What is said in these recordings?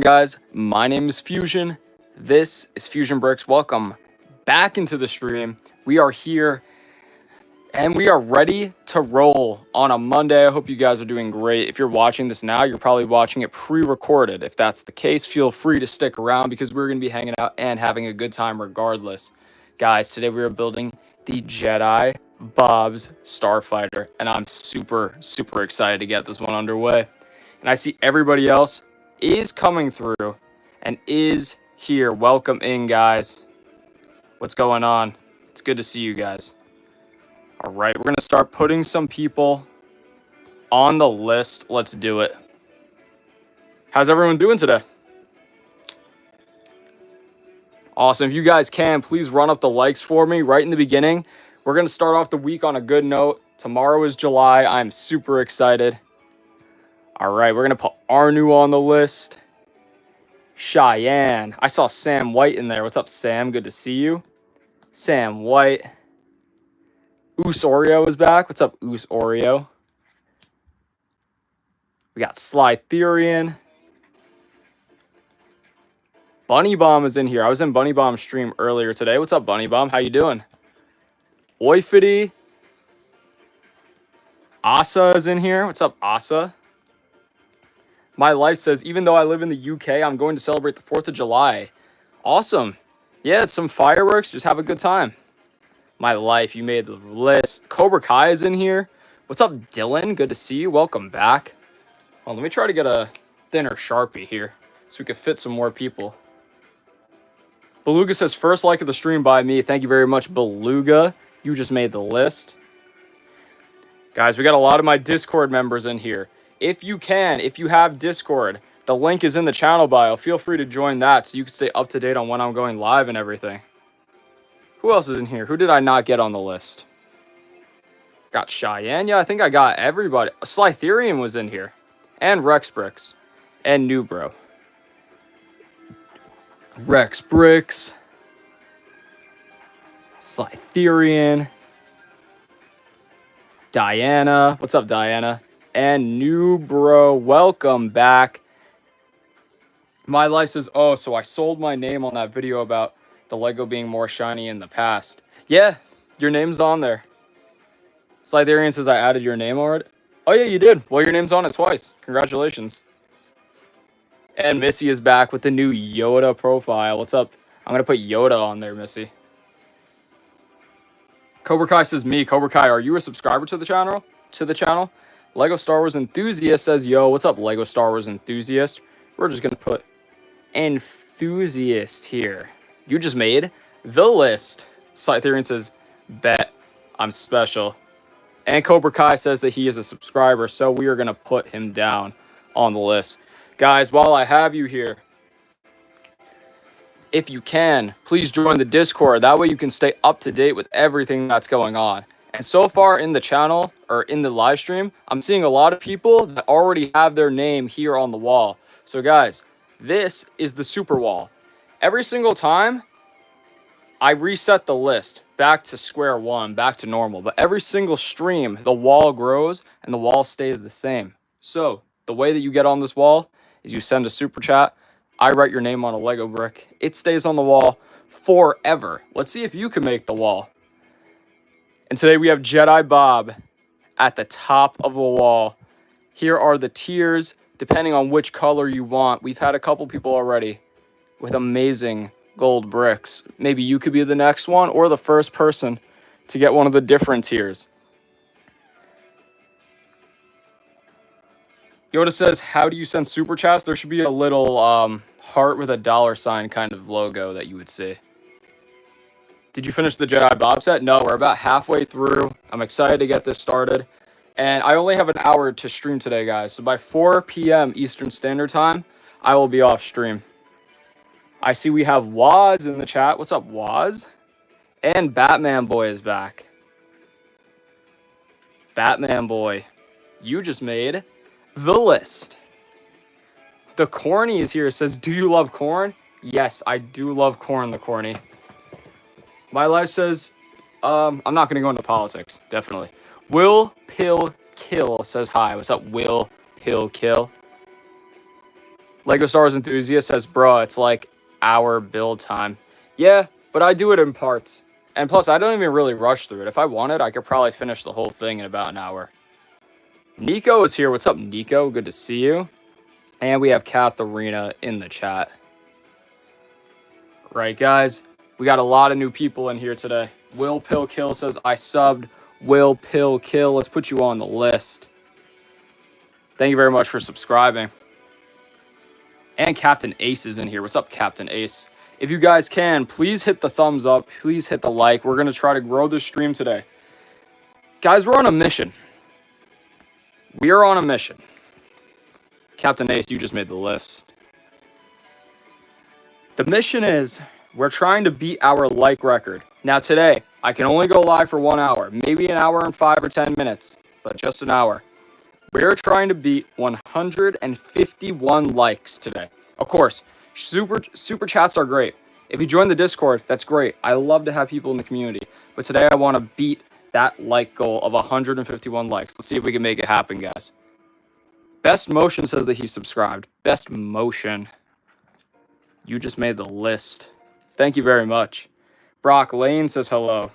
Guys? My name is Fusion. This is Fusion Bricks. Welcome back into the stream. We are here and we are ready to roll on a Monday. I hope you guys are doing great. If you're watching this now, you're probably watching it pre-recorded. If that's the case, feel free to stick around because we're going to be hanging out and having a good time regardless. Guys, today we are building the Jedi Bob's Starfighter, and I'm super excited to get this one underway. And I see everybody else is coming through and is here. Welcome in, guys. What's going on? It's good to see you guys. All right, we're going to start putting some people on the list. Let's do it. How's everyone doing today? Awesome. If you guys can, please run up the likes for me right in the beginning. We're going to start off the week on a good note. Tomorrow is July. I'm super excited. All right, we're going to put Arnu on the list. Cheyenne. I saw Sam White in there. What's up, Sam? Good to see you. Sam White. Oos Oreo is back. What's up, Oos Oreo? We got Sly Therian. Bunny Bomb is in here. I was in Bunny Bomb's stream earlier today. What's up, Bunny Bomb? How you doing? Oifity. Asa is in here. What's up, Asa? My life says, even though I live in the UK, I'm going to celebrate the 4th of July. Awesome. Yeah, it's some fireworks. Just have a good time. My life, you made the list. Cobra Kai is in here. What's up, Dylan? Good to see you. Welcome back. Well, let me try to get a thinner Sharpie here so we can fit some more people. Beluga says, first like of the stream by me. Thank you very much, Beluga. You just made the list. Guys, we got a lot of my Discord members in here. If you have Discord, the link is in the channel bio. Feel free to join that so you can stay up to date on when I'm going live and everything. Who else is in here? Who did I not get on the list? Got Cheyenne. Yeah, I think I got everybody. Slytherian was in here. And Rex Bricks. And New Bro. Rex Bricks. Slytherian. Diana. What's up, Diana? And New Bro. Welcome back. My life says, oh, so I sold my name on that video about the Lego being more shiny in the past. Yeah, your name's on there. Slytherian says I added your name already. Oh, yeah, you did. Well, your name's on it twice. Congratulations. And Missy is back with the new Yoda profile. What's up? I'm going to put Yoda on there, Missy. Cobra Kai says me. Cobra Kai, are you a subscriber to the channel? Lego Star Wars Enthusiast says, yo, what's up, Lego Star Wars Enthusiast? We're just going to put Enthusiast here. You just made the list. Slytherian says, bet I'm special. And Cobra Kai says that he is a subscriber, so we are going to put him down on the list. Guys, while I have you here, if you can, please join the Discord. That way you can stay up to date with everything that's going on. And so far in the channel, or in the live stream, I'm seeing a lot of people that already have their name here on the wall. So guys, this is the super wall. Every single time, I reset the list back to square one, back to normal. But every single stream, the wall grows and the wall stays the same. So the way that you get on this wall is you send a super chat. I write your name on a Lego brick. It stays on the wall forever. Let's see if you can make the wall. And today we have Jedi Bob at the top of the wall. Here are the tiers, depending on which color you want. We've had a couple people already with amazing gold bricks. Maybe you could be the next one or the first person to get one of the different tiers. Yoda says, how do you send super chats? There should be a little heart with a $sign kind of logo that you would see. Did you finish the Jedi Bob set? No, we're about halfway through. I'm excited to get this started. And I only have an hour to stream today, guys. So by 4 p.m. Eastern Standard Time, I will be off stream. I see we have Waz in the chat. What's up, Waz? And Batman Boy is back. Batman Boy, you just made the list. The Corny is here. Says, do you love corn? Yes, I do love corn, the Corny. My life says, I'm not going to go into politics, definitely. Will Pill Kill says hi. What's up, Will Pill Kill? Lego Star Wars enthusiast says, bro, it's like our build time. Yeah, but I do it in parts. And plus, I don't even really rush through it. If I wanted, I could probably finish the whole thing in about an hour. Nico is here. What's up, Nico? Good to see you. And we have Katharina in the chat. Right, guys? We got a lot of new people in here today. Will Pill Kill says, I subbed. Will Pill Kill. Let's put you on the list. Thank you very much for subscribing. And Captain Ace is in here. What's up, Captain Ace? If you guys can, please hit the thumbs up. Please hit the like. We're going to try to grow this stream today. Guys, we're on a mission. We are on a mission. Captain Ace, you just made the list. The mission is we're trying to beat our like record. Now today, I can only go live for 1 hour, maybe an hour and 5 or 10 minutes, but just an hour. We're trying to beat 151 likes today. Of course, super chats are great. If you join the Discord, that's great. I love to have people in the community. But today I want to beat that like goal of 151 likes. Let's see if we can make it happen, guys. Best Motion says that he subscribed. Best Motion. You just made the list. Thank you very much. Brock Lane says hello.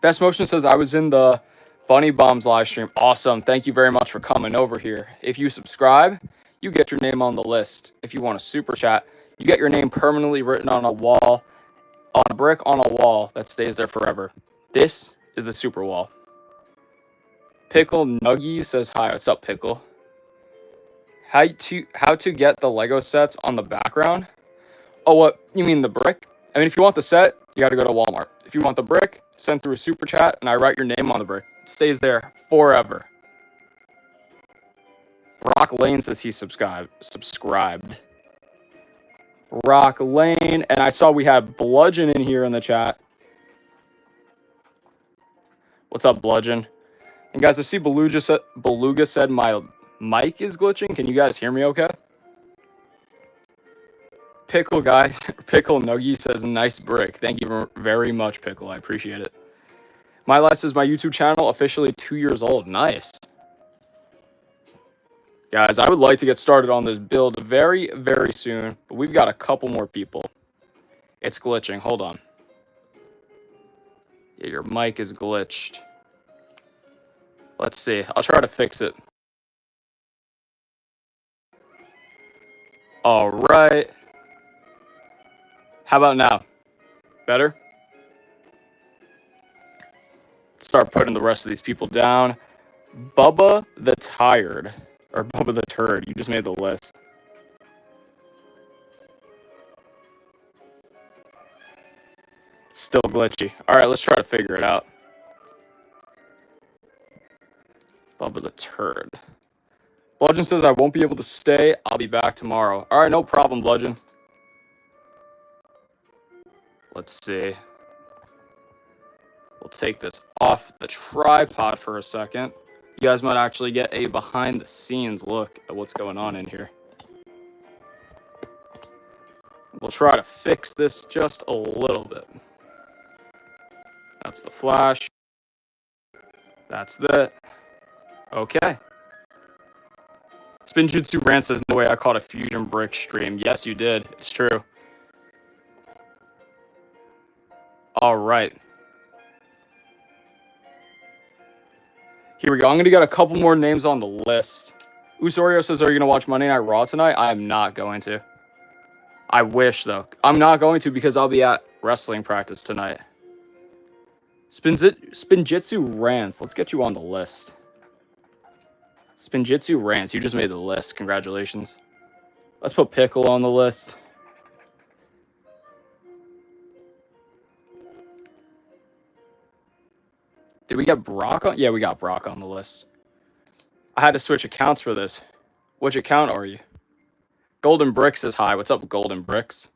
Best Motion says I was in the Bunny Bombs live stream. Awesome. Thank you very much for coming over here. If you subscribe, you get your name on the list. If you want a super chat, you get your name permanently written on a wall, on a brick on a wall that stays there forever. This is the super wall. Pickle Nuggy says hi. What's up, Pickle? How to get the Lego sets on the background? Oh, what? You mean the brick? I mean, if you want the set, you got to go to Walmart. If you want the brick, send through a super chat, and I write your name on the brick. It stays there forever. Rock Lane says he subscribed. Rock Lane, and I saw we had Bludgeon in here in the chat. What's up, Bludgeon? And guys, I see Beluga said my mic is glitching. Can you guys hear me okay? Pickle guys, Pickle Nuggy says nice brick. Thank you very much, Pickle. I appreciate it. My Life says my YouTube channel officially 2 years old. Nice. Guys, I would like to get started on this build very, very soon, but we've got a couple more people. It's glitching. Hold on. Yeah, your mic is glitched. Let's see. I'll try to fix it. All right. How about now? Better? Start putting the rest of these people down. Bubba the Tired. Or Bubba the Turd. You just made the list. It's still glitchy. Alright, let's try to figure it out. Bubba the Turd. Bludgeon says I won't be able to stay. I'll be back tomorrow. Alright, no problem, Bludgeon. Let's see. We'll take this off the tripod for a second. You guys might actually get a behind the scenes look at what's going on in here. We'll try to fix this just a little bit. That's the flash. That's that. Okay. Spinjitsu Rant says, no way I caught a Fusion Brick stream. Yes, you did. It's true. All right. Here we go. I'm going to get a couple more names on the list. Usorio says, are you going to watch Monday Night Raw tonight? I am not going to. I wish, though. I'm not going to because I'll be at wrestling practice tonight. Spinjitsu Rants. Let's get you on the list. Spinjitsu Rants. You just made the list. Congratulations. Let's put Pickle on the list. Did we get Brock on? Yeah, we got Brock on the list. I had to switch accounts for this. Which account are you? Golden Bricks says hi. What's up, Golden Bricks?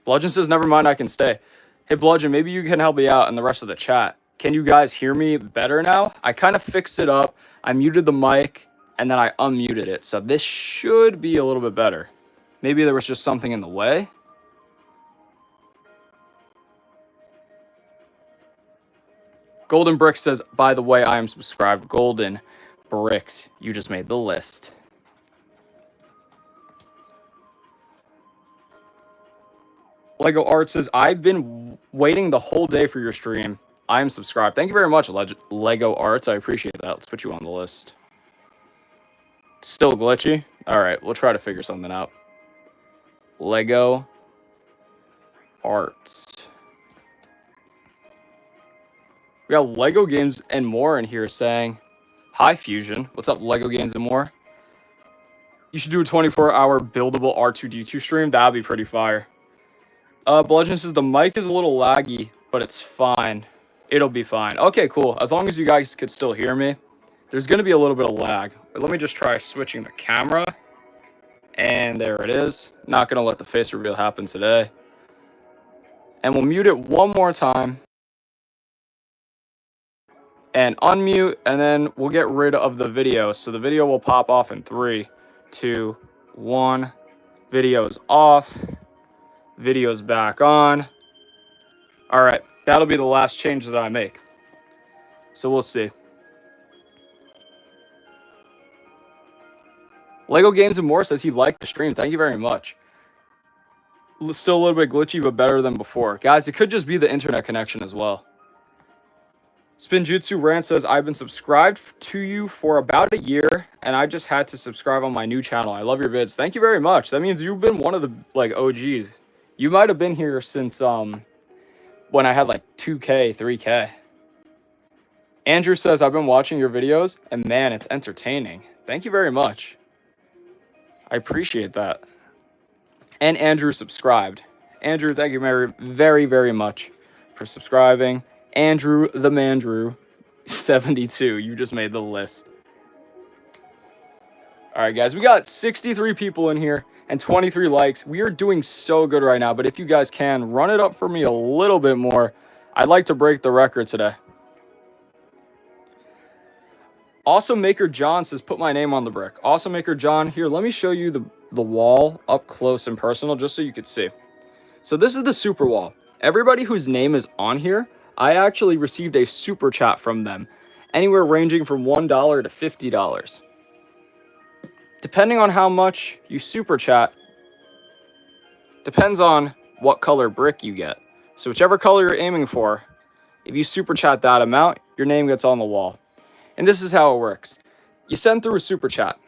Bludgeon says, never mind, I can stay. Hey, Bludgeon, maybe you can help me out and the rest of the chat. Can you guys hear me better now? I kind of fixed it up. I muted the mic, and then I unmuted it. So this should be a little bit better. Maybe there was just something in the way. Golden Brick says, by the way, I am subscribed. Golden bricks. You just made the list. Lego Art says, I've been waiting the whole day for your stream. I'm subscribed. Thank you very much, Lego Arts. I appreciate that. Let's put you on the list. Still glitchy? All right, we'll try to figure something out. Lego Arts. We got Lego Games and More in here saying, hi, Fusion. What's up, Lego Games and More? You should do a 24-hour buildable R2-D2 stream. That'd be pretty fire. Bludgeon says, the mic is a little laggy, but it's fine. It'll be fine. Okay, cool. As long as you guys could still hear me. There's going to be a little bit of lag. Let me just try switching the camera. And there it is. Not going to let the face reveal happen today. And we'll mute it one more time. And unmute, and then we'll get rid of the video. So the video will pop off in 3, 2, 1. Video's off. Video's back on. All right, that'll be the last change that I make. So we'll see. Lego Games and More says he liked the stream. Thank you very much. Still a little bit glitchy, but better than before. Guys, it could just be the internet connection as well. Spinjutsu Rant says, I've been subscribed to you for about a year, and I just had to subscribe on my new channel. I love your vids. Thank you very much. That means you've been one of the, like, OGs. You might have been here since, when I had, like, 2K, 3K. Andrew says, I've been watching your videos, and man, it's entertaining. Thank you very much. I appreciate that. And Andrew subscribed. Andrew, thank you very, very, very much for subscribing. Andrew the Mandrew, 72. You just made the list. All right, guys. We got 63 people in here and 23 likes. We are doing so good right now. But if you guys can, run it up for me a little bit more. I'd like to break the record today. Awesome Maker John says, put my name on the brick. Awesome Maker John, here, let me show you the wall up close and personal just so you could see. So this is the super wall. Everybody whose name is on here, I actually received a super chat from them, anywhere ranging from $1 to $50. Depending on how much you super chat, depends on what color brick you get. So whichever color you're aiming for, if you super chat that amount, your name gets on the wall. And this is how it works. You send through a super chat.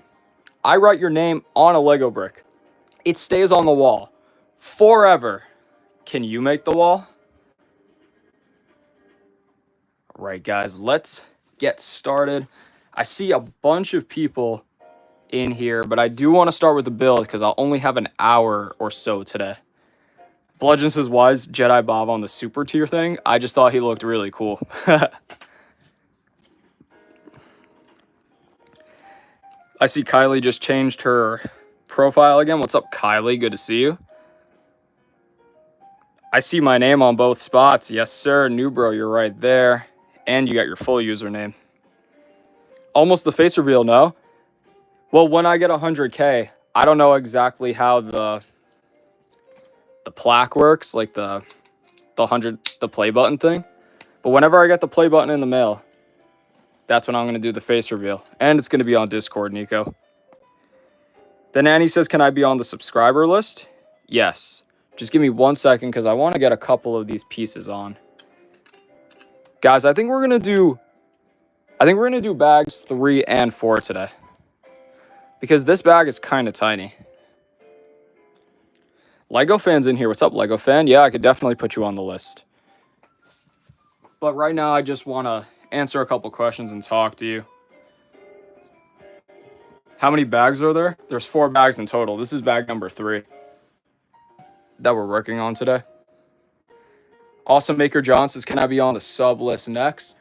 I write your name on a Lego brick. It stays on the wall forever. Can you make the wall? All right, guys, let's get started. I see a bunch of people in here, but I do want to start with the build because I'll only have an hour or so today. Bludgeon says, why is Jedi Bob on the super tier thing? I just thought he looked really cool. I see Kylie just changed her profile again. What's up, Kylie? Good to see you. I see my name on both spots. Yes, sir. New bro, you're right there. And you got your full username. Almost the face reveal, no? Well, when I get 100K, I don't know exactly how the plaque works, like the play button thing. But whenever I get the play button in the mail, that's when I'm going to do the face reveal. And it's going to be on Discord, Nico. Then Annie says, can I be on the subscriber list? Yes. Just give me 1 second because I want to get a couple of these pieces on. Guys, I think we're going to do bags 3 and 4 today. Because this bag is kind of tiny. Lego fan's in here. What's up, Lego fan? Yeah, I could definitely put you on the list. But right now, I just want to answer a couple questions and talk to you. How many bags are there? There's 4 bags in total. This is bag number 3 that we're working on today. Awesome Maker John says, can I be on the sub list next?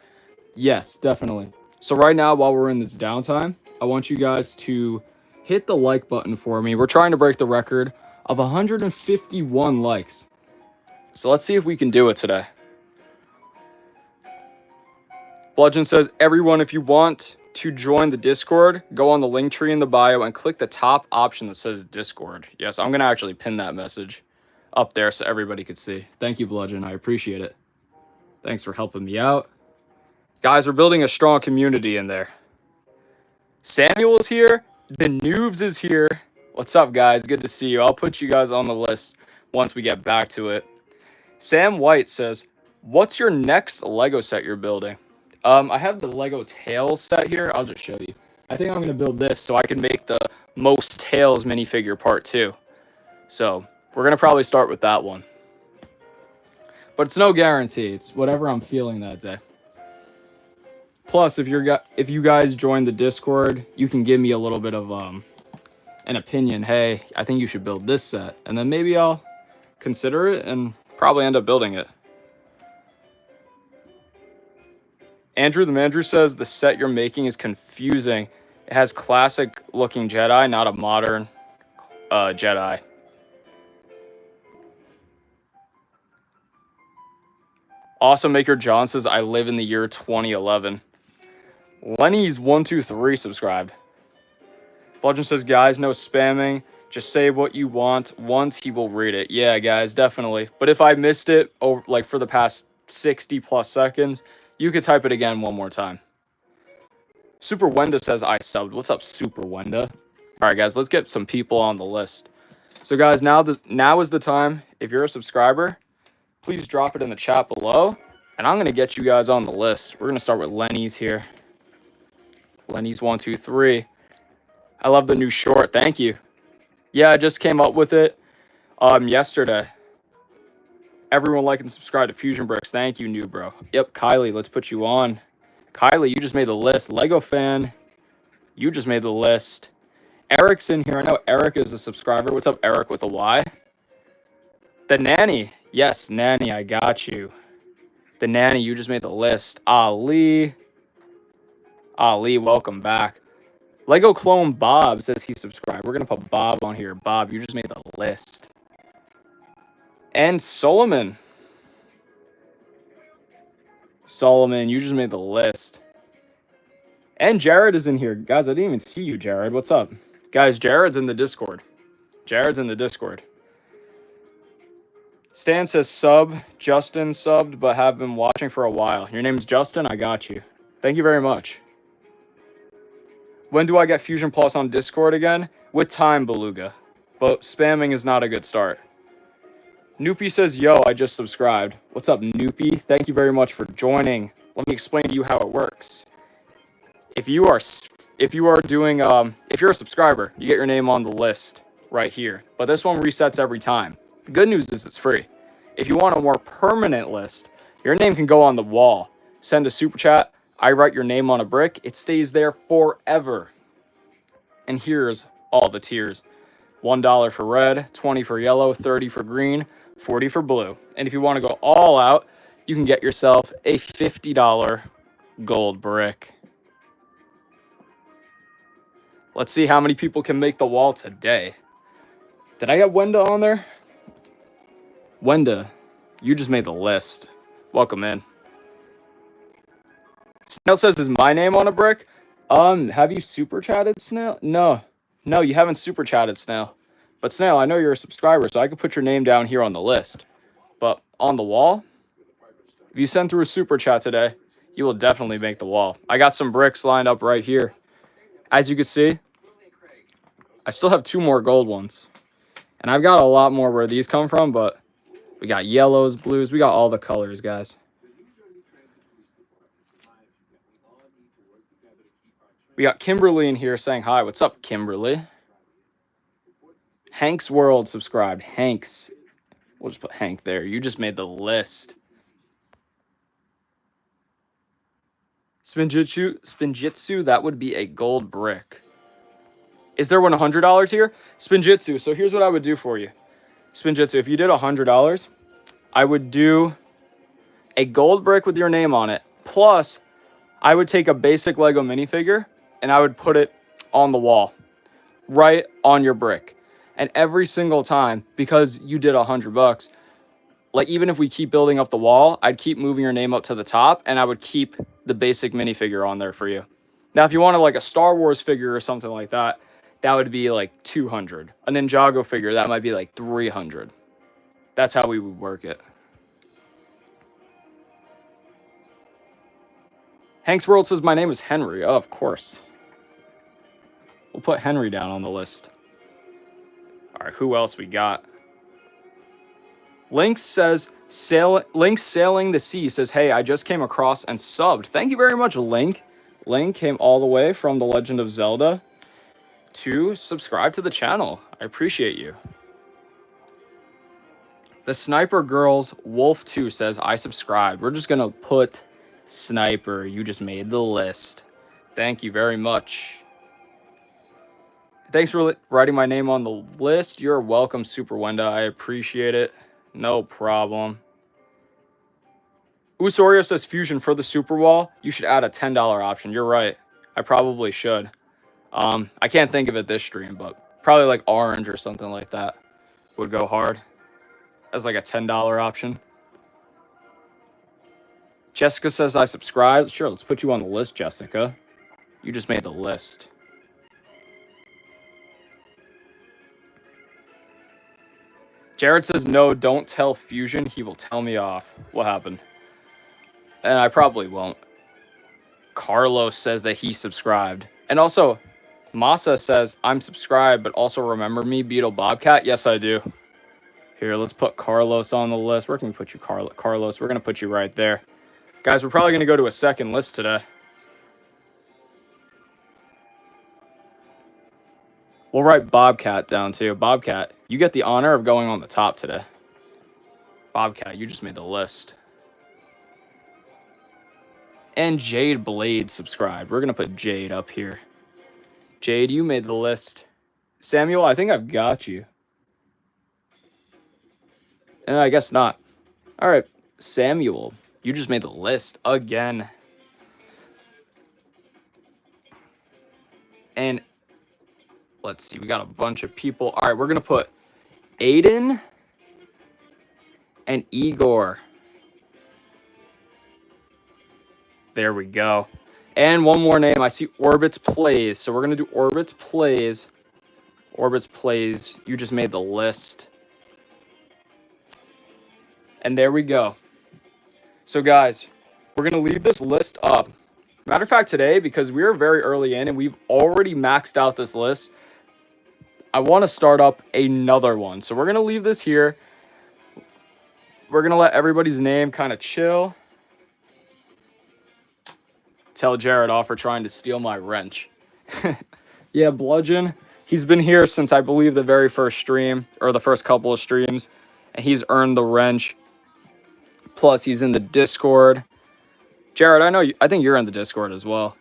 Yes, definitely. So right now, while we're in this downtime, I want you guys to hit the like button for me. We're trying to break the record of 151 likes. So let's see if we can do it today. Bludgeon says, everyone, if you want to join the Discord, go on the link tree in the bio and click the top option that says Discord. Yes, I'm going to actually pin that message up there so everybody could see. Thank you, Bludgeon. I appreciate it. Thanks for helping me out. Guys, we're building a strong community in there. Samuel is here. The Noobs is here. What's up, guys? Good to see you. I'll put you guys on the list once we get back to it. Sam White says, what's your next Lego set you're building? I have the Lego Tails set here. I'll just show you. I think I'm going to build this so I can make the Most Tails minifigure part 2. So we're going to probably start with that one. But it's no guarantee. It's whatever I'm feeling that day. Plus, if you guys join the Discord, you can give me a little bit of an opinion. Hey, I think you should build this set. And then maybe I'll consider it and probably end up building it. Andrew the Mandrew says the set you're making is confusing. It has classic looking Jedi, not a modern Jedi. Awesome Maker John says I live in the year 2011. Lenny's 123 subscribed. Bludgeon says, guys, no spamming. Just say what you want. Once he will read it. Yeah, guys, definitely. But if I missed it over like for the past 60 plus seconds, you could type it again one more time. Super Wenda says I subbed. What's up, Super Wenda? All right, guys, let's get some people on the list. So, guys, now is the time. If you're a subscriber, please drop it in the chat below, and I'm going to get you guys on the list. We're going to start with Lenny's here. Lenny's 123. I love the new short. Thank you. Yeah, I just came up with it yesterday. Everyone like and subscribe to Fusion Bricks. Thank you, new bro. Yep, Kylie, let's put you on. Kylie, you just made the list. Lego fan, you just made the list. Eric's in here. I know Eric is a subscriber. What's up, Eric with a Y? The Nanny. Yes, Nanny, I got you. The Nanny, you just made the list. Ali, welcome back. Lego Clone Bob says he subscribed. We're going to put Bob on here. Bob, you just made the list. And Solomon. Solomon, you just made the list. And Jared is in here. Guys, I didn't even see you, Jared. What's up? Guys, Jared's in the Discord. Jared's in the Discord. Stan says sub. Justin subbed, but have been watching for a while. Your name's Justin? I got you. Thank you very much. When do I get Fusion Plus on Discord again? With time, Beluga. But spamming is not a good start. Noopy says, yo, I just subscribed. What's up, Noopy? Thank you very much for joining. Let me explain to you how it works. If you're a subscriber, you get your name on the list right here. But this one resets every time. The good news is it's free. If you want a more permanent list, your name can go on the wall. Send a super chat. I write your name on a brick. It stays there forever. And here's all the tiers. $1 for red, 20 for yellow, 30 for green, 40 for blue. And if you want to go all out, you can get yourself a $50 gold brick. Let's see how many people can make the wall today. Did I get Wenda on there? Wenda, you just made the list. Welcome in. Snail says, is my name on a brick? Have you super chatted, Snail? No, you haven't super chatted, Snail. But Snail, I know you're a subscriber, so I can put your name down here on the list. But on the wall, if you send through a super chat today, you will definitely make the wall. I got some bricks lined up right here. As you can see, I still have 2 more gold ones. And I've got a lot more where these come from, but we got yellows, blues, we got all the colors, guys. We got Kimberly in here saying hi. What's up, Kimberly? Hank's World subscribed. Hank's. We'll just put Hank there. You just made the list. Spinjitzu, that would be a gold brick. Is there one $100 here? Spinjitzu, so here's what I would do for you. Spinjitzu, if you did $100, I would do a gold brick with your name on it. Plus, I would take a basic Lego minifigure and I would put it on the wall, right on your brick. And every single time, because you did $100, like even if we keep building up the wall, I'd keep moving your name up to the top and I would keep the basic minifigure on there for you. Now, if you wanted like a Star Wars figure or something like that, that would be like 200. A Ninjago figure, that might be like 300. That's how we would work it. Hank's World says, my name is Henry. Oh, of course. We'll put Henry down on the list. All right, who else we got? Link says, Link Sailing the Sea says, hey, I just came across and subbed. Thank you very much, Link. Link came all the way from The Legend of Zelda to subscribe to the channel. I appreciate you. The Sniper Girls Wolf 2 says, I subscribed. We're just going to put Sniper. You just made the list. Thank you very much. Thanks for writing my name on the list. You're welcome, Super Wenda. I appreciate it. No problem. Usorio says, Fusion, for the Super Wall, you should add a $10 option. You're right. I probably should. I can't think of it this stream, but probably like orange or something like that would go hard as like a $10 option. Jessica says, I subscribed. Sure, let's put you on the list, Jessica. You just made the list. Jared says, no, don't tell Fusion. He will tell me off. What happened? And I probably won't. Carlos says that he subscribed. And also, Masa says, I'm subscribed, but also remember me, Beetle Bobcat? Yes, I do. Here, let's put Carlos on the list. Where can we put you, Carlos? We're going to put you right there. Guys, we're probably going to go to a second list today. We'll write Bobcat down too. Bobcat, you get the honor of going on the top today. Bobcat, you just made the list. And Jade Blade subscribed. We're going to put Jade up here. Jade, you made the list. Samuel, I think I've got you. I guess not. All right, Samuel, you just made the list again. And let's see, we got a bunch of people. All right, we're going to put Aiden and Igor. There we go. And one more name. I see Orbits Plays. So we're going to do Orbits Plays. Orbits Plays. You just made the list. And there we go. So guys, we're going to leave this list up. Matter of fact, today, because we are very early in and we've already maxed out this list, I want to start up another one. So we're going to leave this here. We're going to let everybody's name kind of chill. Tell Jared off for trying to steal my wrench. Yeah, Bludgeon. He's been here since, I believe, the very first stream, or the first couple of streams. And he's earned the wrench. Plus, he's in the Discord. Jared, I think you're in the Discord as well.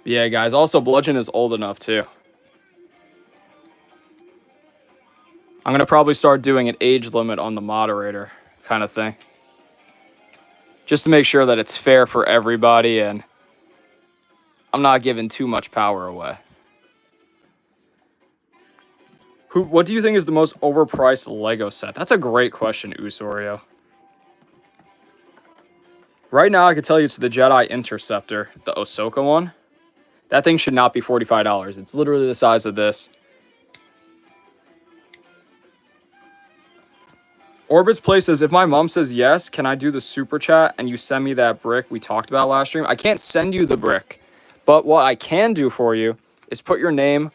Yeah, guys. Also, Bludgeon is old enough, too. I'm going to probably start doing an age limit on the moderator kind of thing. Just to make sure that it's fair for everybody and I'm not giving too much power away. What do you think is the most overpriced Lego set? That's a great question, Usorio. Right now, I can tell you it's the Jedi Interceptor, the Ahsoka one. That thing should not be $45. It's literally the size of this. Orbit's Play says, if my mom says yes, can I do the super chat and you send me that brick we talked about last stream? I can't send you the brick, but what I can do for you is put your name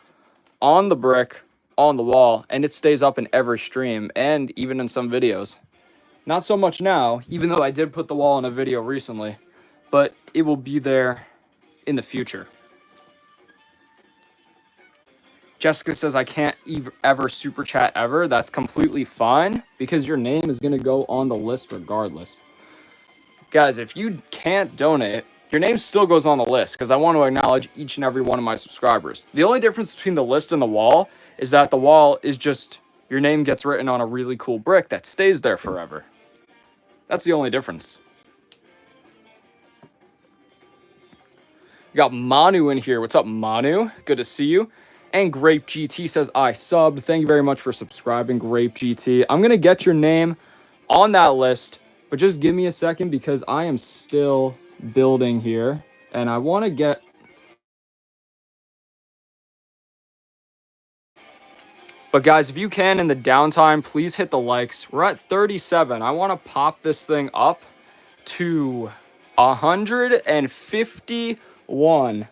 on the brick on the wall, and it stays up in every stream and even in some videos. Not so much now, even though I did put the wall in a video recently, but it will be there in the future. Jessica says, I can't ever super chat ever. That's completely fine because your name is going to go on the list regardless. Guys, if you can't donate, your name still goes on the list because I want to acknowledge each and every one of my subscribers. The only difference between the list and the wall is that the wall is just your name gets written on a really cool brick that stays there forever. That's the only difference. You got Manu in here. What's up, Manu? Good to see you. And Grape GT says, I subbed. Thank you very much for subscribing, Grape GT. I'm going to get your name on that list, but just give me a second because I am still building here. And I want to get... But guys, if you can in the downtime, please hit the likes. We're at 37. I want to pop this thing up to 151.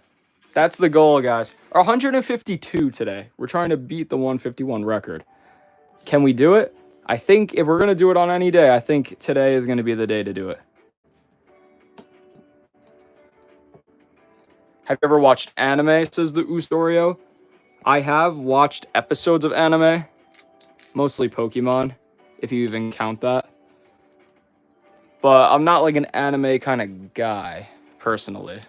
That's the goal, guys. Or 152 today. We're trying to beat the 151 record. Can we do it? I think if we're going to do it on any day, I think today is going to be the day to do it. Have you ever watched anime, says the Usorio? I have watched episodes of anime. Mostly Pokemon, if you even count that. But I'm not like an anime kind of guy, personally.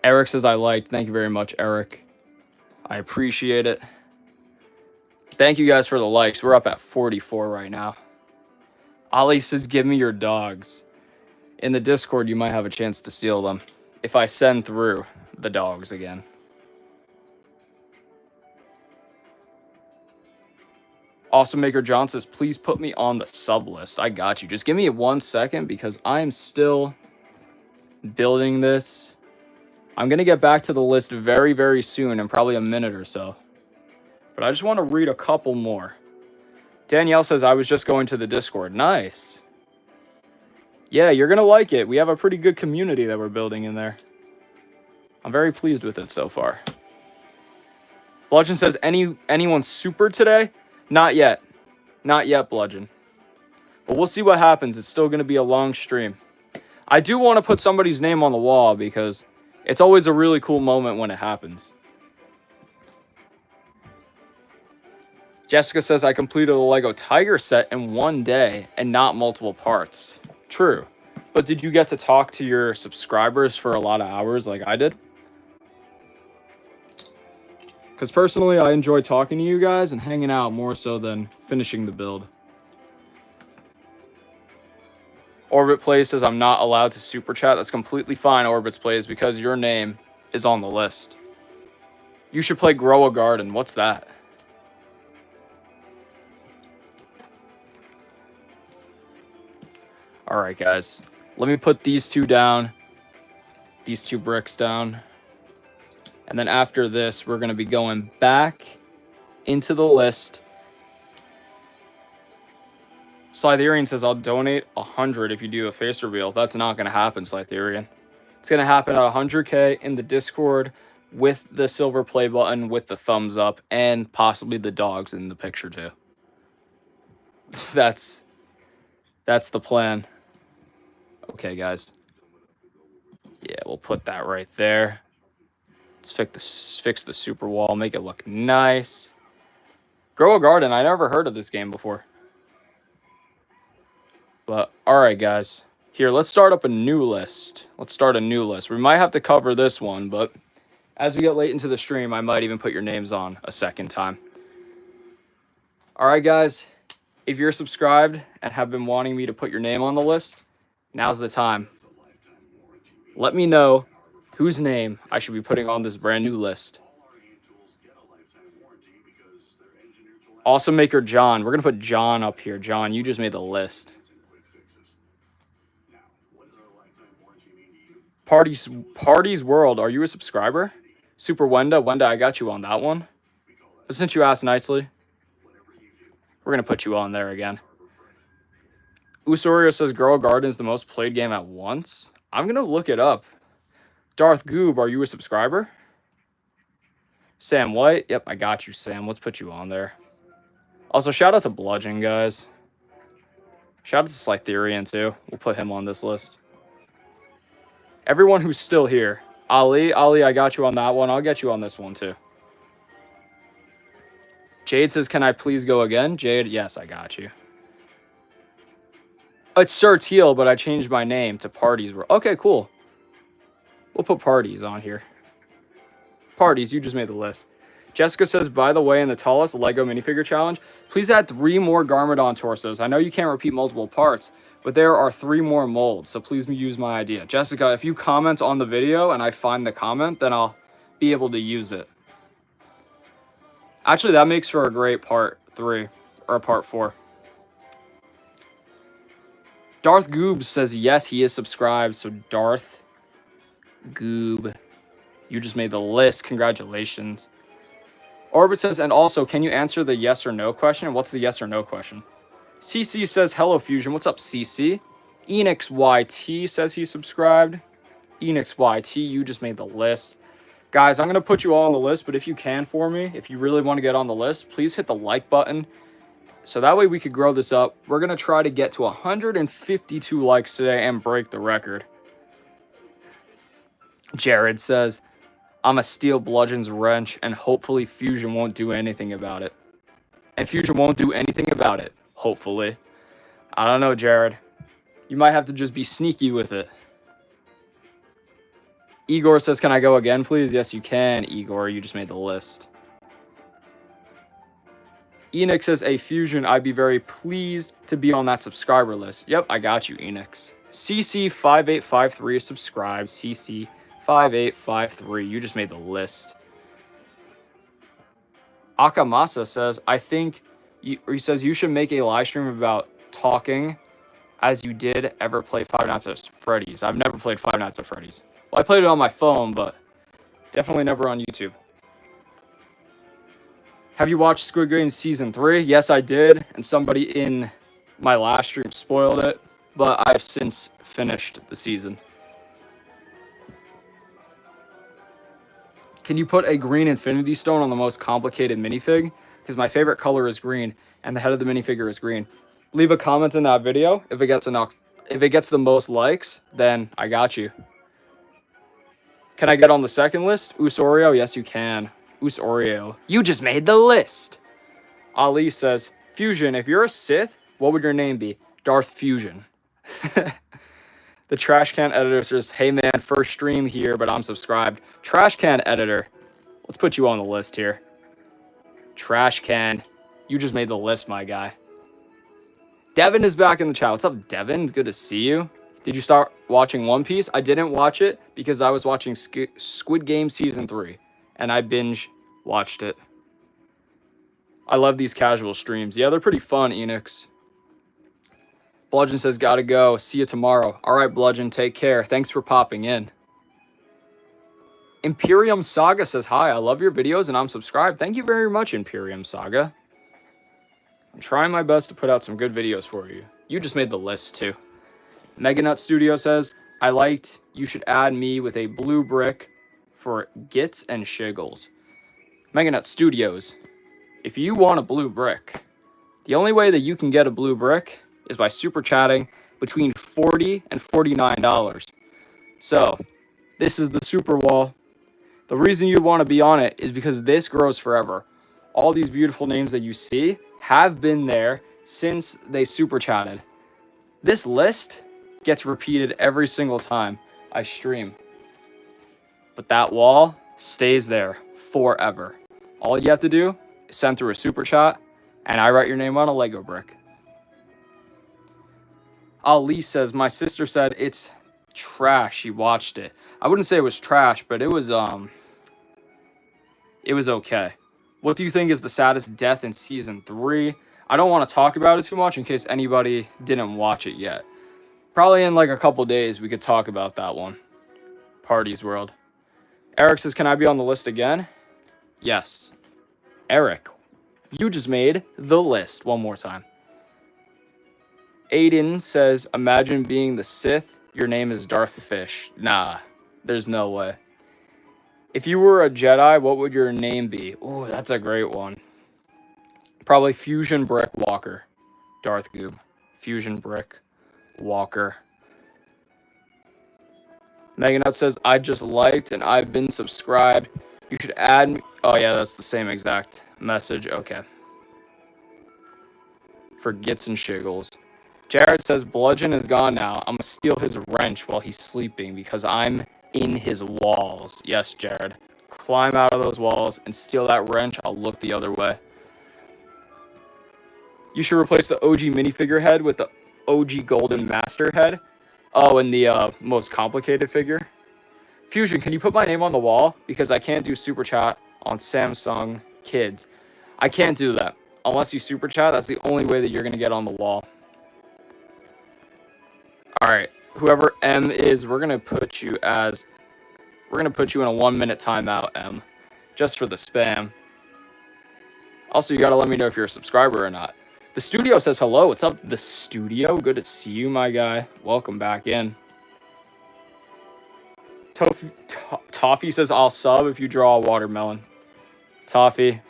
Eric says I liked. Thank you very much, Eric. I appreciate it. Thank you guys for the likes. We're up at 44 right now. Ali says, give me your dogs. In the Discord, you might have a chance to steal them if I send through the dogs again. Awesome Maker John says, please put me on the sub list. I got you. Just give me 1 second because I'm still building this. I'm going to get back to the list very, very soon in probably a minute or so. But I just want to read a couple more. Danielle says, I was just going to the Discord. Nice. Yeah, you're going to like it. We have a pretty good community that we're building in there. I'm very pleased with it so far. Bludgeon says, anyone super today? Not yet. Not yet, Bludgeon. But we'll see what happens. It's still going to be a long stream. I do want to put somebody's name on the wall because it's always a really cool moment when it happens. Jessica says, I completed a Lego Tiger set in 1 day and not multiple parts. True. But did you get to talk to your subscribers for a lot of hours like I did? Because personally, I enjoy talking to you guys and hanging out more so than finishing the build. Orbit Plays says, I'm not allowed to super chat. That's completely fine, Orbit Plays, because your name is on the list. You should play Grow a Garden. What's that? All right, guys. Let me put these two down. These 2 bricks down. And then after this, we're going to be going back into the list. Slytherian says, I'll donate 100 if you do a face reveal. That's not going to happen, Slytherian. It's going to happen at 100K in the Discord with the silver play button, with the thumbs up, and possibly the dogs in the picture too. That's the plan. Okay, guys. Yeah, we'll put that right there. Let's fix the super wall, make it look nice. Grow a Garden. I never heard of this game before. But, alright, guys. Here, let's start up a new list. Let's start a new list. We might have to cover this one, but as we get late into the stream, I might even put your names on a second time. Alright, guys. If you're subscribed and have been wanting me to put your name on the list, now's the time. Let me know whose name I should be putting on this brand new list. Awesome Maker John. We're going to put John up here. John, you just made the list. Parties World. Are you a subscriber? Super Wenda. I got you on that one. But since you asked nicely, we're going to put you on there again. Usorio says Grow a Garden is the most played game at once. I'm going to look it up. Darth Goob, are you a subscriber? Sam White. Yep, I got you, Sam. Let's put you on there. Also, shout out to Bludgeon, guys. Shout out to Slytherian, too. We'll put him on this list. Everyone who's still here. Ali, I got you on that one. I'll get you on this one, too. Jade says, can I please go again? Jade, yes, I got you. It's Sir Teal, but I changed my name to Parties. Okay, cool. We'll put Parties on here. Parties, you just made the list. Jessica says, by the way, in the tallest Lego minifigure challenge, please add 3 more Garmadon torsos. I know you can't repeat multiple parts, but there are 3 more molds, so please use my idea. Jessica, if you comment on the video and I find the comment, then I'll be able to use it. Actually, that makes for a great part 3, or part 4. Darth Goob says, yes, he is subscribed, so Darth Goob, you just made the list. Congratulations. Orbit says, and also, can you answer the yes or no question? What's the yes or no question? CC says, hello, Fusion. What's up, CC? Enix YT says he subscribed. Enix YT, you just made the list. Guys, I'm going to put you all on the list, but if you can for me, if you really want to get on the list, please hit the like button. So that way we could grow this up. We're going to try to get to 152 likes today and break the record. Jared says, I'm a steel bludgeon's wrench, and hopefully Fusion won't do anything about it. And Fusion won't do anything about it, hopefully. I don't know, Jared. You might have to just be sneaky with it. Igor says, can I go again, please? Yes, you can, Igor. You just made the list. Enix says, a Fusion, I'd be very pleased to be on that subscriber list. Yep, I got you, Enix. CC5853 subscribed. CC5853, you just made the list. Akamasa says, I think, he says, you should make a live stream about talking as you did ever play Five Nights at Freddy's. I've never played Five Nights at Freddy's. Well, I played it on my phone, but definitely never on YouTube. Have you watched Squid Game Season 3? Yes, I did, and somebody in my last stream spoiled it, but I've since finished the season. Can you put a green infinity stone on the most complicated minifig? Because my favorite color is green, and the head of the minifigure is green. Leave a comment in that video. If it gets the most likes, then I got you. Can I get on the second list? Usoreo? Yes, you can. Usoreo. You just made the list. Ali says, Fusion, if you're a Sith, what would your name be? Darth Fusion. The Trash Can Editor says, hey man, first stream here, but I'm subscribed. Trash Can Editor, let's put you on the list here. Trash Can, you just made the list, my guy. Devin is back in the chat. What's up, Devin? Good to see you. Did you start watching One Piece? I didn't watch it because I was watching Squid Game Season 3, and I binge watched it. I love these casual streams. Yeah, they're pretty fun, Enix. Bludgeon says, gotta go. See you tomorrow. All right, Bludgeon, take care. Thanks for popping in. Imperium Saga says, hi, I love your videos and I'm subscribed. Thank you very much, Imperium Saga. I'm trying my best to put out some good videos for you. You just made the list, too. Meganut Studio says, I liked you should add me with a blue brick for Gits and Shiggles. Meganut Studios, if you want a blue brick, the only way that you can get a blue brick is by super chatting between $40 and $49. So, this is the super wall. The reason you want to be on it is because this grows forever. All these beautiful names that you see have been there since they super chatted. This list gets repeated every single time I stream. But that wall stays there forever. All you have to do is send through a super chat, and I write your name on a Lego brick. Ali says, my sister said it's trash. She watched it. I wouldn't say it was trash, but it was okay. What do you think is the saddest death in Season 3? I don't want to talk about it too much in case anybody didn't watch it yet. Probably in like a couple days we could talk about that one. Party's World. Eric says, can I be on the list again? Yes. Eric, you just made the list one more time. Aiden says, imagine being the Sith. Your name is Darth Fish. Nah, there's no way. If you were a Jedi, what would your name be? Ooh, that's a great one. Probably Fusion Brick Walker. Darth Goob. Fusion Brick Walker. Meganut says, I just liked and I've been subscribed. You should add me. Oh, yeah, that's the same exact message. Okay. For Gits and Shiggles. Jared says, Bludgeon is gone now. I'm going to steal his wrench while he's sleeping because I'm in his walls. Yes, Jared. Climb out of those walls and steal that wrench. I'll look the other way. You should replace the OG minifigure head with the OG Golden Master head. Oh, and the most complicated figure. Fusion, can you put my name on the wall? Because I can't do super chat on Samsung Kids. I can't do that. Unless you super chat, that's the only way that you're going to get on the wall. Alright, whoever M is, we're gonna put you in a 1-minute timeout, M. Just for the spam. Also, you gotta let me know if you're a subscriber or not. The studio says hello. What's up, the studio? Good to see you, my guy. Welcome back in. Toffee says, I'll sub if you draw a watermelon. Toffee.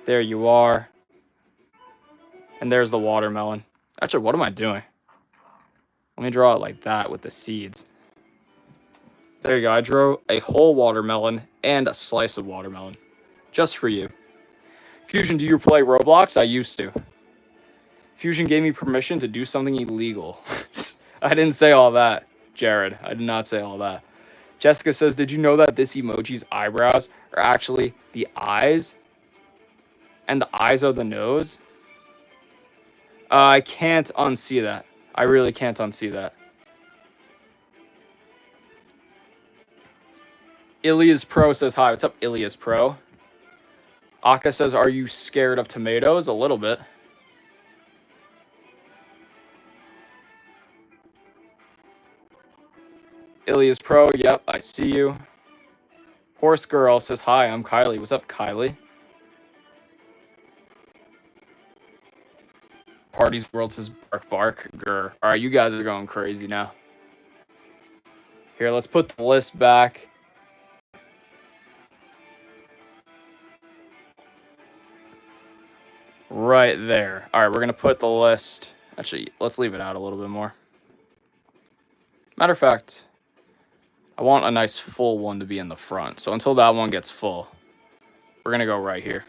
There you are. And there's the watermelon. Actually, what am I doing? Let me draw it like that with the seeds. There you go. I drew a whole watermelon and a slice of watermelon. Just for you. Fusion, do you play Roblox? I used to. Fusion gave me permission to do something illegal. I didn't say all that, Jared. I did not say all that. Jessica says, did you know that this emoji's eyebrows are actually the eyes? And the eyes are the nose? I can't unsee that. I really can't unsee that. Ilias Pro says, hi. What's up, Ilias Pro? Aka says, are you scared of tomatoes? A little bit. Ilias Pro, yep, I see you. Horse Girl says, hi, I'm Kylie. What's up, Kylie? Parties World says, bark, bark, grr. All right, you guys are going crazy now. Here, let's put the list back. Right there. All right, we're going to put the list. Actually, let's leave it out a little bit more. Matter of fact, I want a nice full one to be in the front. So until that one gets full, we're going to go right here.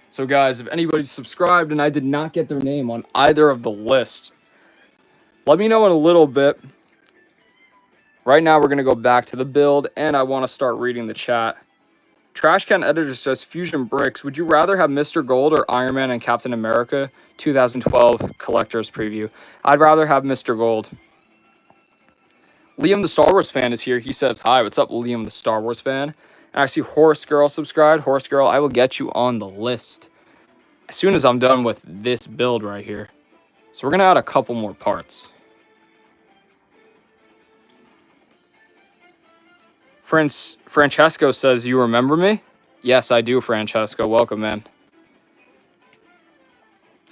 So guys, if anybody's subscribed and I did not get their name on either of the lists, let me know in a little bit. Right now, we're going to go back to the build, and I want to start reading the chat. Trashcan Editor says, Fusion Bricks, would you rather have Mr. Gold or Iron Man and Captain America 2012 Collector's Preview? I'd rather have Mr. Gold. Liam the Star Wars fan is here. He says, hi, what's up, Liam the Star Wars fan? And I see Horse Girl subscribed. Horse Girl, I will get you on the list as soon as I'm done with this build right here. So we're going to add a couple more parts. Francesco says, you remember me? Yes, I do, Francesco. Welcome, man.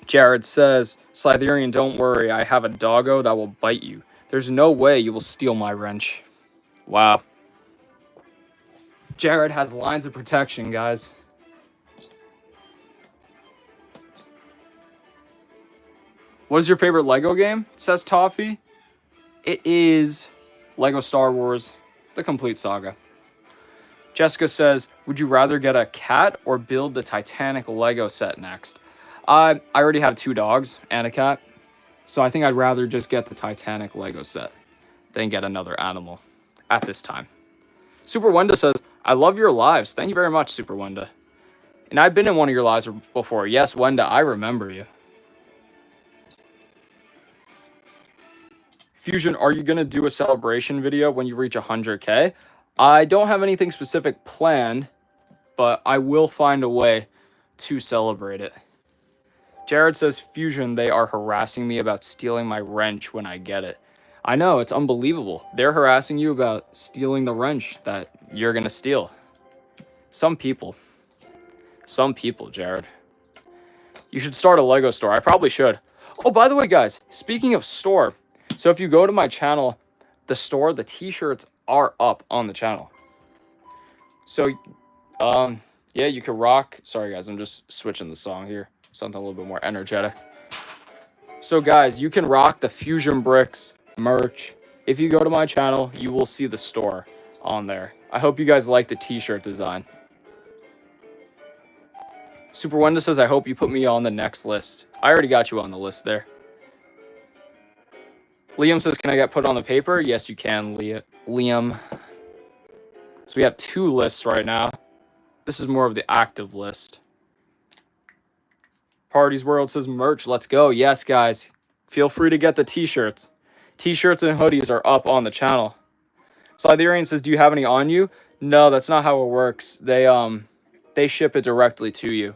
Jared says, Slytherian, don't worry. I have a doggo that will bite you. There's no way you will steal my wrench. Wow. Jared has lines of protection, guys. What is your favorite Lego game? Says Toffee. It is Lego Star Wars, the complete saga. Jessica says, would you rather get a cat or build the Titanic Lego set next? I already have 2 dogs and a cat, so I think I'd rather just get the Titanic Lego set than get another animal at this time. Super Wenda says, I love your lives. Thank you very much, Super Wenda. And I've been in one of your lives before. Yes, Wenda, I remember you. Fusion, are you going to do a celebration video when you reach 100K? I don't have anything specific planned, but I will find a way to celebrate it. Jared says, Fusion, they are harassing me about stealing my wrench when I get it. I know, it's unbelievable. They're harassing you about stealing the wrench that you're going to steal. Some people, Jared. You should start a Lego store. I probably should. Oh, by the way, guys, speaking of store, so if you go to my channel, the store, the t-shirts are up on the channel. So, yeah, you can rock. Sorry, guys, I'm just switching the song here. Something a little bit more energetic. So, guys, you can rock the Fusion Bricks merch. If you go to my channel, you will see the store on there. I hope you guys like the t-shirt design. Super Wenda says, I hope you put me on the next list. I already got you on the list there. Liam says, can I get put on the paper? Yes, you can, Liam. So we have 2 lists right now. This is more of the active list. Parties World says, merch, let's go. Yes, guys. Feel free to get the t-shirts. T-shirts and hoodies are up on the channel. Slytherian says, do you have any on you? No, that's not how it works. They ship it directly to you.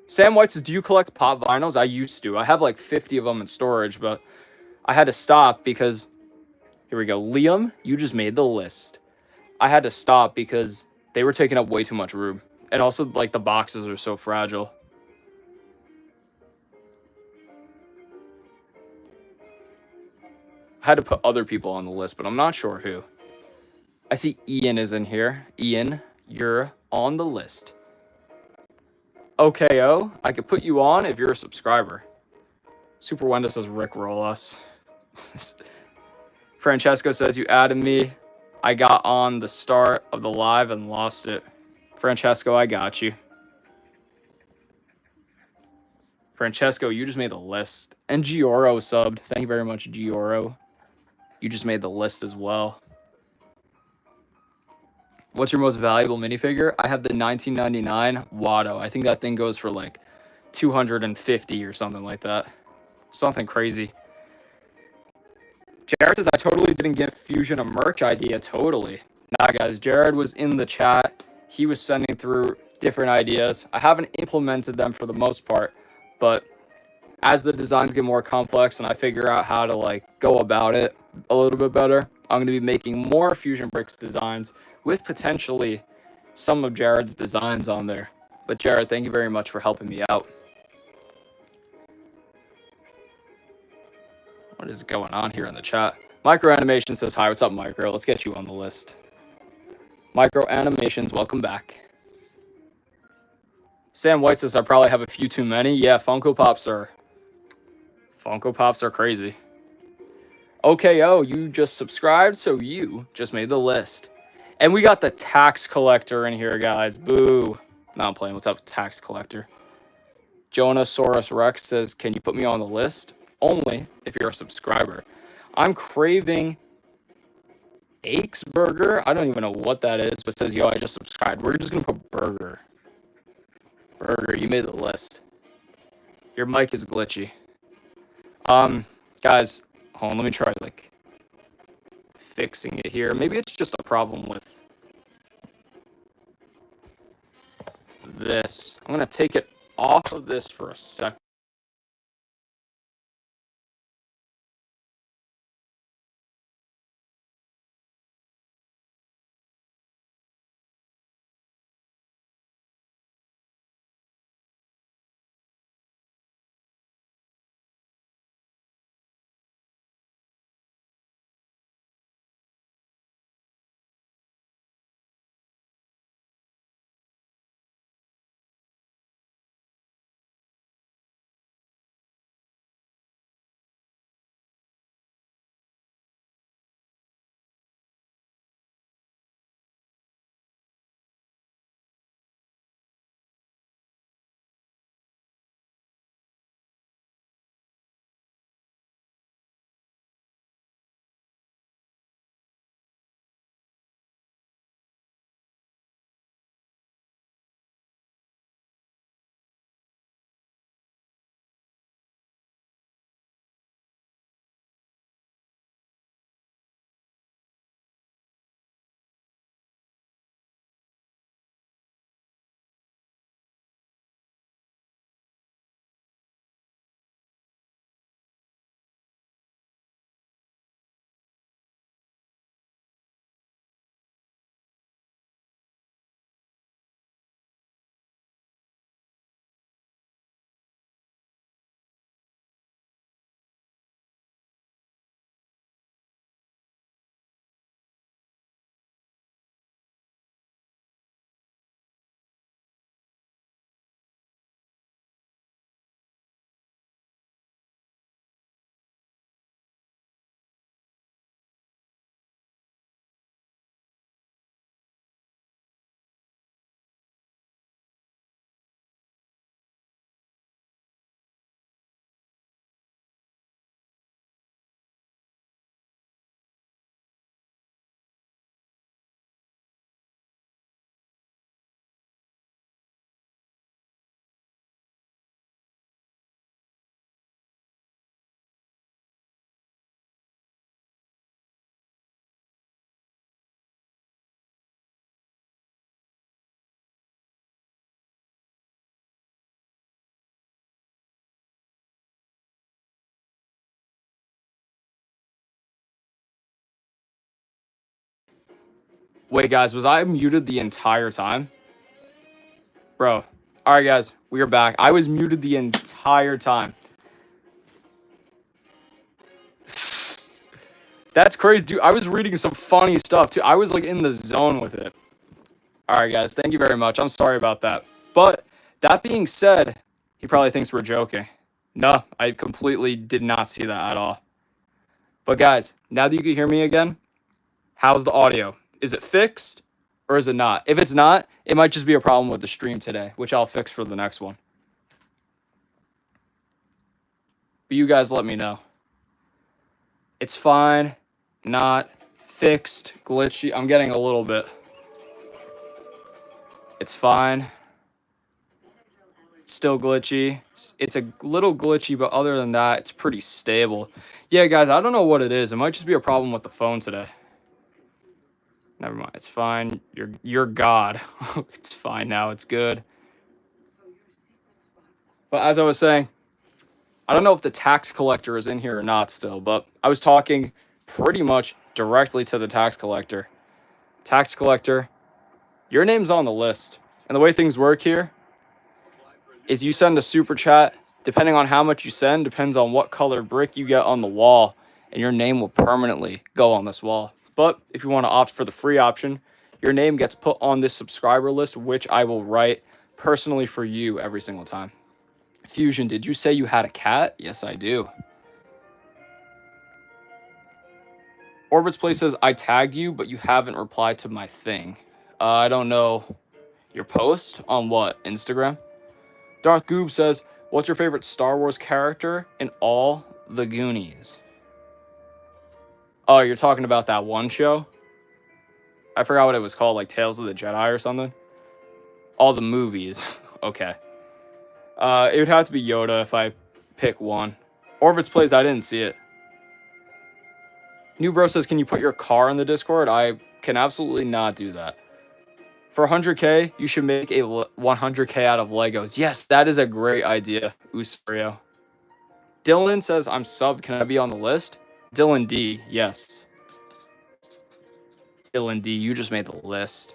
Sam White says, do you collect pop vinyls? I used to. I have like 50 of them in storage, but I had to stop because, here we go. Liam, you just made the list. I had to stop because they were taking up way too much room. And also, like, the boxes are so fragile. I had to put other people on the list, but I'm not sure who. I see Ian is in here. Ian, you're on the list. OKO, I could put you on if you're a subscriber. Super Wenda says Rickroll us. Francesco says you added me. I got on the start of the live and lost it. Francesco, I got you. Francesco, you just made the list. And Gioro subbed. Thank you very much, Gioro. You just made the list as well. What's your most valuable minifigure? I have the 1999 Watto. I think that thing goes for like 250 or something like that. Something crazy. Jared says I totally didn't give Fusion a merch idea. Totally. Nah, guys, Jared was in the chat. He was sending through different ideas. I haven't implemented them for the most part, but as the designs get more complex and I figure out how to like go about it a little bit better, I'm going to be making more Fusion Bricks designs with potentially some of Jared's designs on there. But Jared, thank you very much for helping me out. What is going on here in the chat? Micro Animation says hi. What's up, Micro? Let's get you on the list. Micro Animations, welcome back. Sam White says I probably have a few too many. Yeah, Funko Pops are crazy. OKO, you just subscribed, so you just made the list. And we got the tax collector in here, guys. Boo. No, I'm playing. What's up, tax collector? Jonasaurus Rex says, can you put me on the list? Only if you're a subscriber. I'm craving Aches Burger. I don't even know what that is, but says, yo, I just subscribed. We're just going to put Burger. Burger, you made the list. Your mic is glitchy. Guys, hold on, let me try, like, fixing it here. Maybe it's just a problem with this. I'm going to take it off of this for a sec. Wait, guys, was I muted the entire time? Bro. All right, guys. We are back. I was muted the entire time. That's crazy, dude. I was reading some funny stuff, too. I was, like, in the zone with it. All right, guys. Thank you very much. I'm sorry about that. But that being said, he probably thinks we're joking. No, I completely did not see that at all. But, guys, now that you can hear me again, how's the audio? Is it fixed or is it not? If it's not, it might just be a problem with the stream today, which I'll fix for the next one. But you guys let me know. It's fine, not fixed, glitchy. I'm getting a little bit. It's fine. Still glitchy. It's a little glitchy, but other than that, it's pretty stable. Yeah, guys, I don't know what it is. It might just be a problem with the phone today. Never mind. It's fine. You're God. It's fine now. It's good. But as I was saying, I don't know if the tax collector is in here or not still, but I was talking pretty much directly to the tax collector. Tax collector, your name's on the list. And the way things work here is you send a super chat. Depending on how much you send, depends on what color brick you get on the wall, and your name will permanently go on this wall. But if you want to opt for the free option, your name gets put on this subscriber list, which I will write personally for you every single time. Fusion, did you say you had a cat? Yes, I do. Orbit's Play says, I tagged you, but you haven't replied to my thing. I don't know. Your post? On what? Instagram? Darth Goob says, what's your favorite Star Wars character in all the Goonies? Oh, you're talking about that one show? I forgot what it was called, like Tales of the Jedi or something. All the movies. Okay. It would have to be Yoda if I pick one. Orbit's Plays, I didn't see it. New Bro says, can you put your car in the Discord? I can absolutely not do that. For 100K, you should make a 100K out of Legos. Yes, that is a great idea, Usario. Dylan says, I'm subbed. Can I be on the list? Dylan D, yes. Dylan D, you just made the list.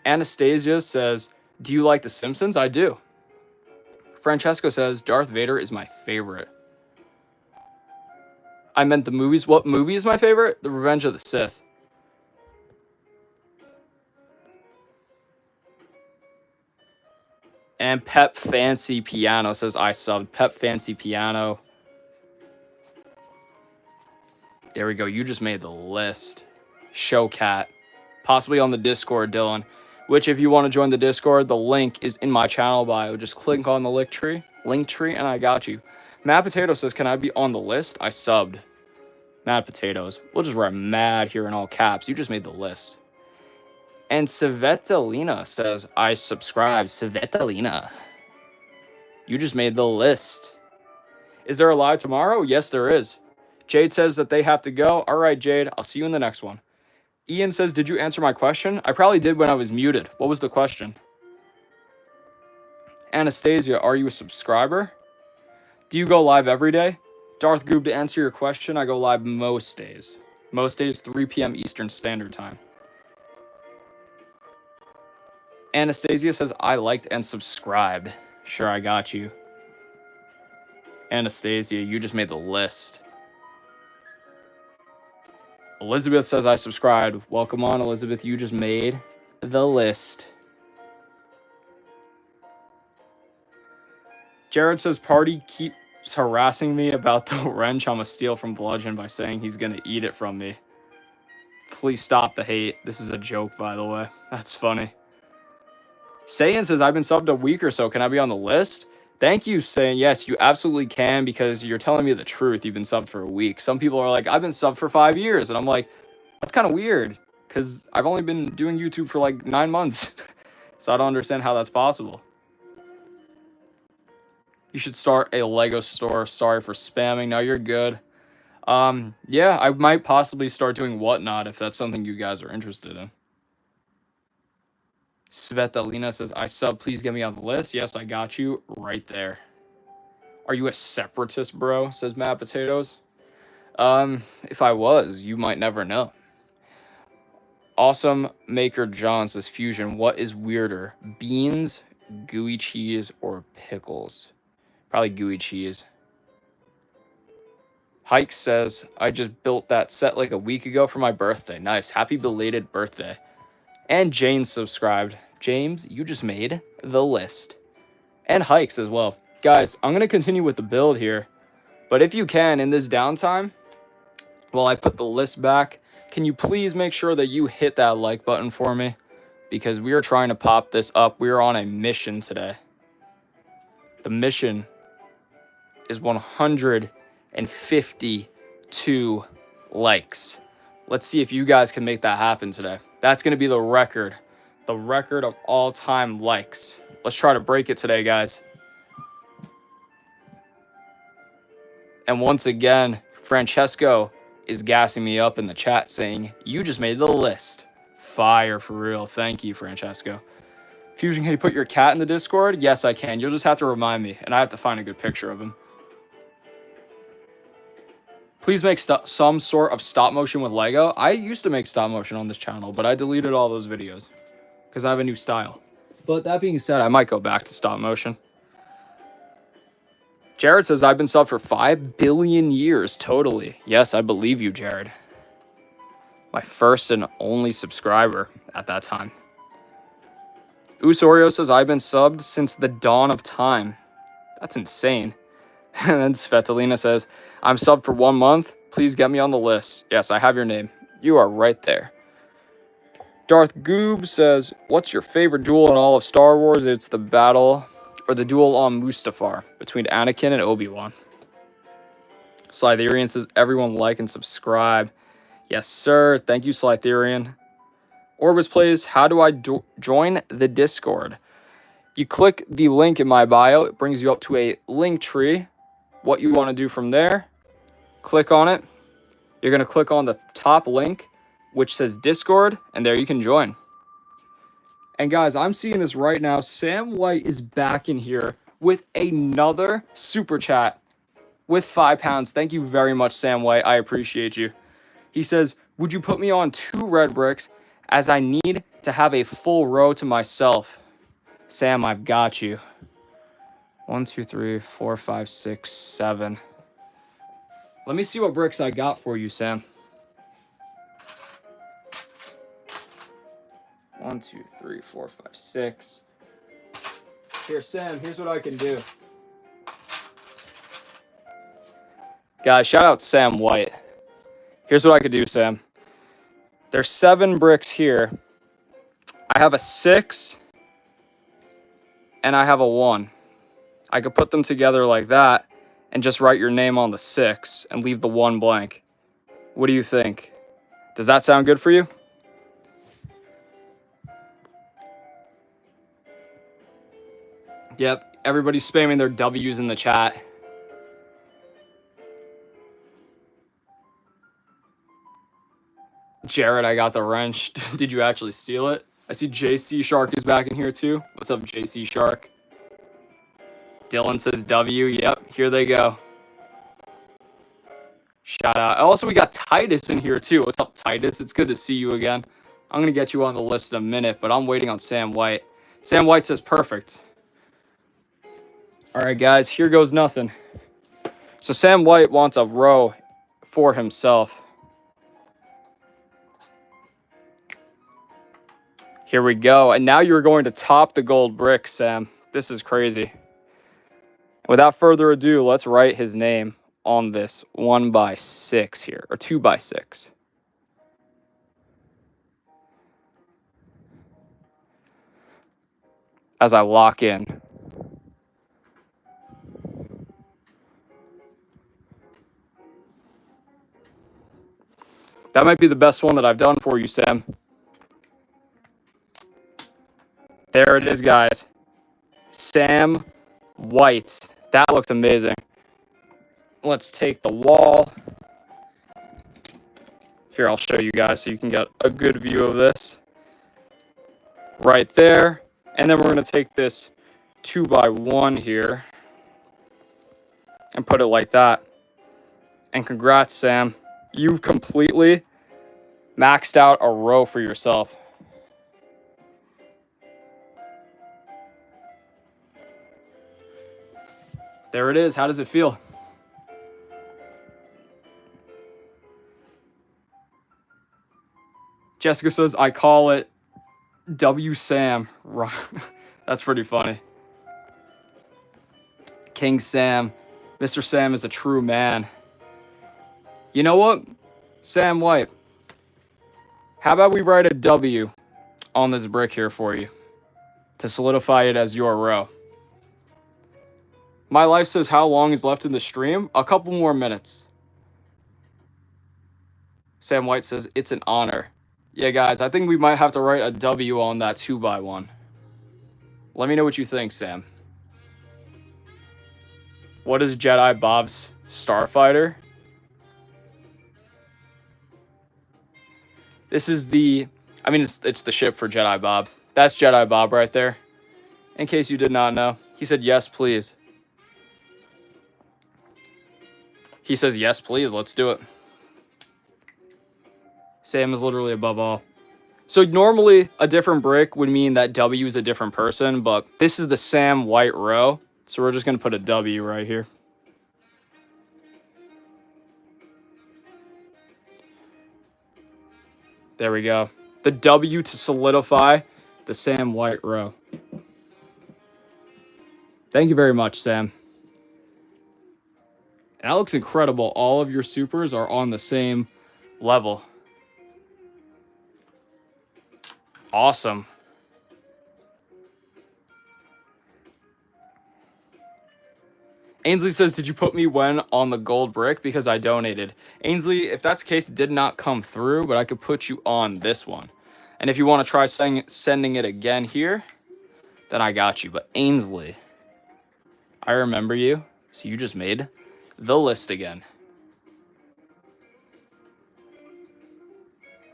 Anastasia says, do you like The Simpsons? I do. Francesco says, Darth Vader is my favorite. I meant the movies. What movie is my favorite? The Revenge of the Sith. And Pep Fancy Piano says, I subbed. Pep Fancy Piano. There we go. You just made the list. Showcat. Possibly on the Discord, Dylan. Which, if you want to join the Discord, the link is in my channel bio. Just click on the link tree, and I got you. Mad Potato says, can I be on the list? I subbed. Mad Potatoes. We'll just write mad here in all caps. You just made the list. And Svetalina says, I subscribe. Svetalina. You just made the list. Is there a live tomorrow? Yes, there is. Jade says that they have to go. All right, Jade. I'll see you in the next one. Ian says, did you answer my question? I probably did when I was muted. What was the question? Anastasia, are you a subscriber? Do you go live every day? Darth Goob, to answer your question, I go live most days. Most days, 3 p.m. Eastern Standard Time. Anastasia says, I liked and subscribed. Sure, I got you. Anastasia, you just made the list. Elizabeth says, I subscribed. Welcome on, Elizabeth. You just made the list. Jared says, Party keeps harassing me about the wrench I'm a steal from Bludgeon by saying he's going to eat it from me. Please stop the hate. This is a joke, by the way. That's funny. Saiyan says, I've been subbed a week or so. Can I be on the list? Thank you, Saiyan. Yes, you absolutely can, because you're telling me the truth. You've been subbed for a week. Some people are like, I've been subbed for 5 years. And I'm like, that's kind of weird, because I've only been doing YouTube for like 9 months. So I don't understand how that's possible. You should start a Lego store. Sorry for spamming. No, you're good. Yeah, I might possibly start doing Whatnot if that's something you guys are interested in. Svetalina says, I sub, please get me on the list. Yes, I got you right there. Are you a separatist, bro? Says Mad Potatoes. If I was, you might never know. Awesome Maker John says, Fusion, what is weirder, beans, gooey cheese, or pickles? Probably gooey cheese. Hike says, I just built that set like a week ago for my birthday. Nice. Happy belated birthday. And Jane subscribed. James, you just made the list. And Hikes as well. Guys, I'm going to continue with the build here. But if you can, in this downtime, while I put the list back, can you please make sure that you hit that like button for me? Because we are trying to pop this up. We are on a mission today. The mission is 152 likes. Let's see if you guys can make that happen today. That's going to be the record of all-time likes. Let's try to break it today, guys. And once again, Francesco is gassing me up in the chat saying, you just made the list. Fire for real. Thank you, Francesco. Fusion, can you put your cat in the Discord? Yes, I can. You'll just have to remind me, and I have to find a good picture of him. Please make some sort of stop motion with Lego. I used to make stop motion on this channel, but I deleted all those videos because I have a new style. But that being said, I might go back to stop motion. Jared says, I've been subbed for 5 billion years. Totally. Yes, I believe you, Jared. My first and only subscriber at that time. Usorio says, I've been subbed since the dawn of time. That's insane. And then Svetlina says, I'm subbed for 1 month. Please get me on the list. Yes, I have your name. You are right there. Darth Goob says, what's your favorite duel in all of Star Wars? It's the battle or the duel on Mustafar between Anakin and Obi-Wan. Slytherian says, everyone like and subscribe. Yes, sir. Thank you, Slytherian. Orbis plays, how do I join the Discord? You click the link in my bio. It brings you up to a link tree. What you want to do from there, click on it. You're going to click on the top link, which says Discord, and there you can join. And guys, I'm seeing this right now. Sam White is back in here with another super chat with £5. Thank you very much, Sam White. I appreciate you. He says, would you put me on 2 red bricks as I need to have a full row to myself? Sam, I've got you. 1, 2, 3, 4, 5, 6, 7. Let me see what bricks I got for you, Sam. 1, 2, 3, 4, 5, 6. Here, Sam, here's what I can do. Guys, shout out Sam White. Here's what I could do, Sam. There's 7 bricks here. I have a 6 and I have a 1. I could put them together like that and just write your name on the 6 and leave the 1 blank. What do you think? Does that sound good for you? Yep, everybody's spamming their W's in the chat. Jared, I got the wrench. Did you actually steal it? I see JC Shark is back in here too. What's up, JC Shark? Dylan says W. Yep, here they go. Shout out. Also, we got Titus in here too. What's up, Titus? It's good to see you again. I'm going to get you on the list in a minute, but I'm waiting on Sam White. Sam White says perfect. All right, guys, here goes nothing. So Sam White wants a row for himself. Here we go. And now you're going to top the gold brick, Sam. This is crazy. Without further ado, let's write his name on this 1x6 here, or 2x6. As I lock in. That might be the best one that I've done for you, Sam. There it is, guys. Sam White. That looks amazing. Let's take the wall. Here, I'll show you guys so you can get a good view of this. Right there. And then we're going to take this 2x1 here and put it like that. And congrats, Sam. You've completely maxed out a row for yourself. There it is. How does it feel? Jessica says, I call it W Sam. That's pretty funny. King Sam. Mr. Sam is a true man. You know what? Sam White. How about we write a W on this brick here for you to solidify it as your row? My life says how long is left in the stream? A couple more minutes. Sam White says, it's an honor. Yeah, guys, I think we might have to write a W on that 2x1. Let me know what you think, Sam. What is Jedi Bob's Starfighter? This is the... I mean, it's the ship for Jedi Bob. That's Jedi Bob right there. In case you did not know. He said, yes, please. He says, yes, please. Let's do it. Sam is literally above all. So normally a different brick would mean that W is a different person, but this is the Sam White row. So we're just going to put a W right here. There we go. The W to solidify the Sam White row. Thank you very much, Sam. That looks incredible. All of your supers are on the same level. Awesome. Ainsley says, did you put me when on the gold brick? Because I donated. Ainsley, if that's the case, it did not come through, but I could put you on this one. And if you want to try sending it again here, then I got you. But Ainsley, I remember you. So you just made the list again.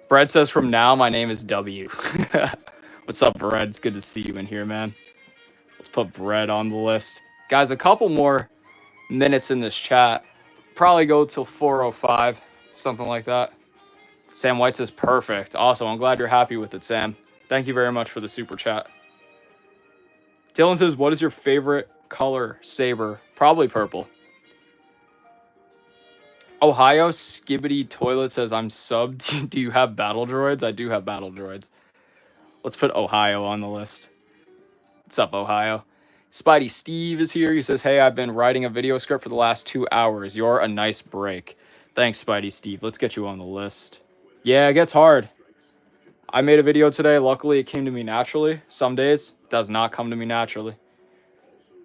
Brad says, from now, my name is W. What's up, Brad? It's good to see you in here, man. Let's put Brad on the list. Guys, a couple more minutes in this chat. Probably go till 4:05, something like that. Sam White says, perfect. Awesome. I'm glad you're happy with it, Sam. Thank you very much for the super chat. Dylan says, what is your favorite color saber? Probably purple. Ohio Skibbity Toilet says, I'm subbed. Do you have battle droids? I do have battle droids. Let's put Ohio on the list. What's up, Ohio? Spidey Steve is here. He says, hey, I've been writing a video script for the last 2 hours. You're a nice break. Thanks, Spidey Steve. Let's get you on the list. Yeah, it gets hard. I made a video today. Luckily, it came to me naturally. Some days, it does not come to me naturally.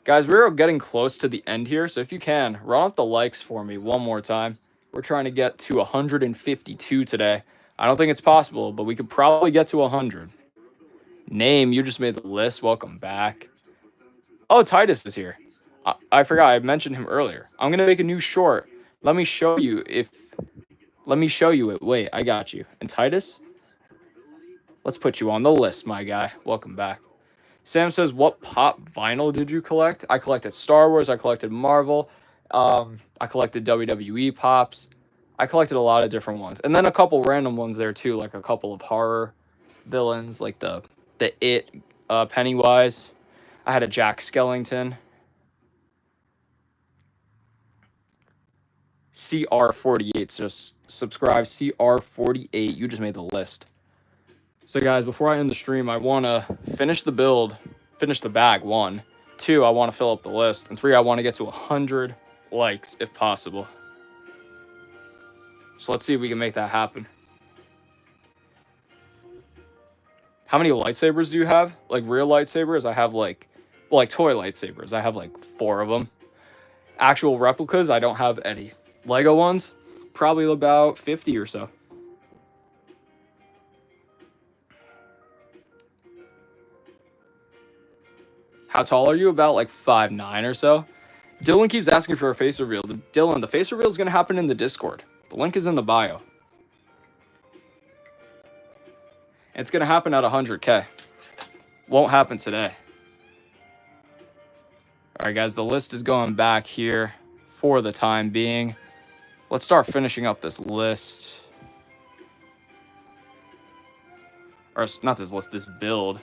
Guys, we're getting close to the end here, so if you can, run up the likes for me one more time. We're trying to get to 152 today. I don't think it's possible, but we could probably get to 100. Name, you just made the list. Welcome back. Oh, Titus is here. I forgot. I mentioned him earlier. I'm going to make a new short. Let me show you it. Wait, I got you. And Titus? Let's put you on the list, my guy. Welcome back. Sam says, what pop vinyl did you collect? I collected Star Wars. I collected Marvel. I collected WWE pops. I collected a lot of different ones. And then a couple random ones there, too. Like a couple of horror villains. Like the It Pennywise. I had a Jack Skellington. CR48. Just subscribe. CR48. You just made the list. So, guys, before I end the stream, I want to finish the build. Finish the bag, 1. 2, I want to fill up the list. And 3, I want to get to 100 likes, if possible. So, let's see if we can make that happen. How many lightsabers do you have? Like, real lightsabers? I have, like toy lightsabers. I have, 4 of them. Actual replicas, I don't have any. Lego ones? Probably about 50 or so. How tall are you? About 5'9" or so. Dylan keeps asking for a face reveal. Dylan, the face reveal is going to happen in the Discord. The link is in the bio. It's going to happen at 100K. Won't happen today. All right, guys, the list is going back here for the time being. Let's start finishing up this list. or not this list, this build.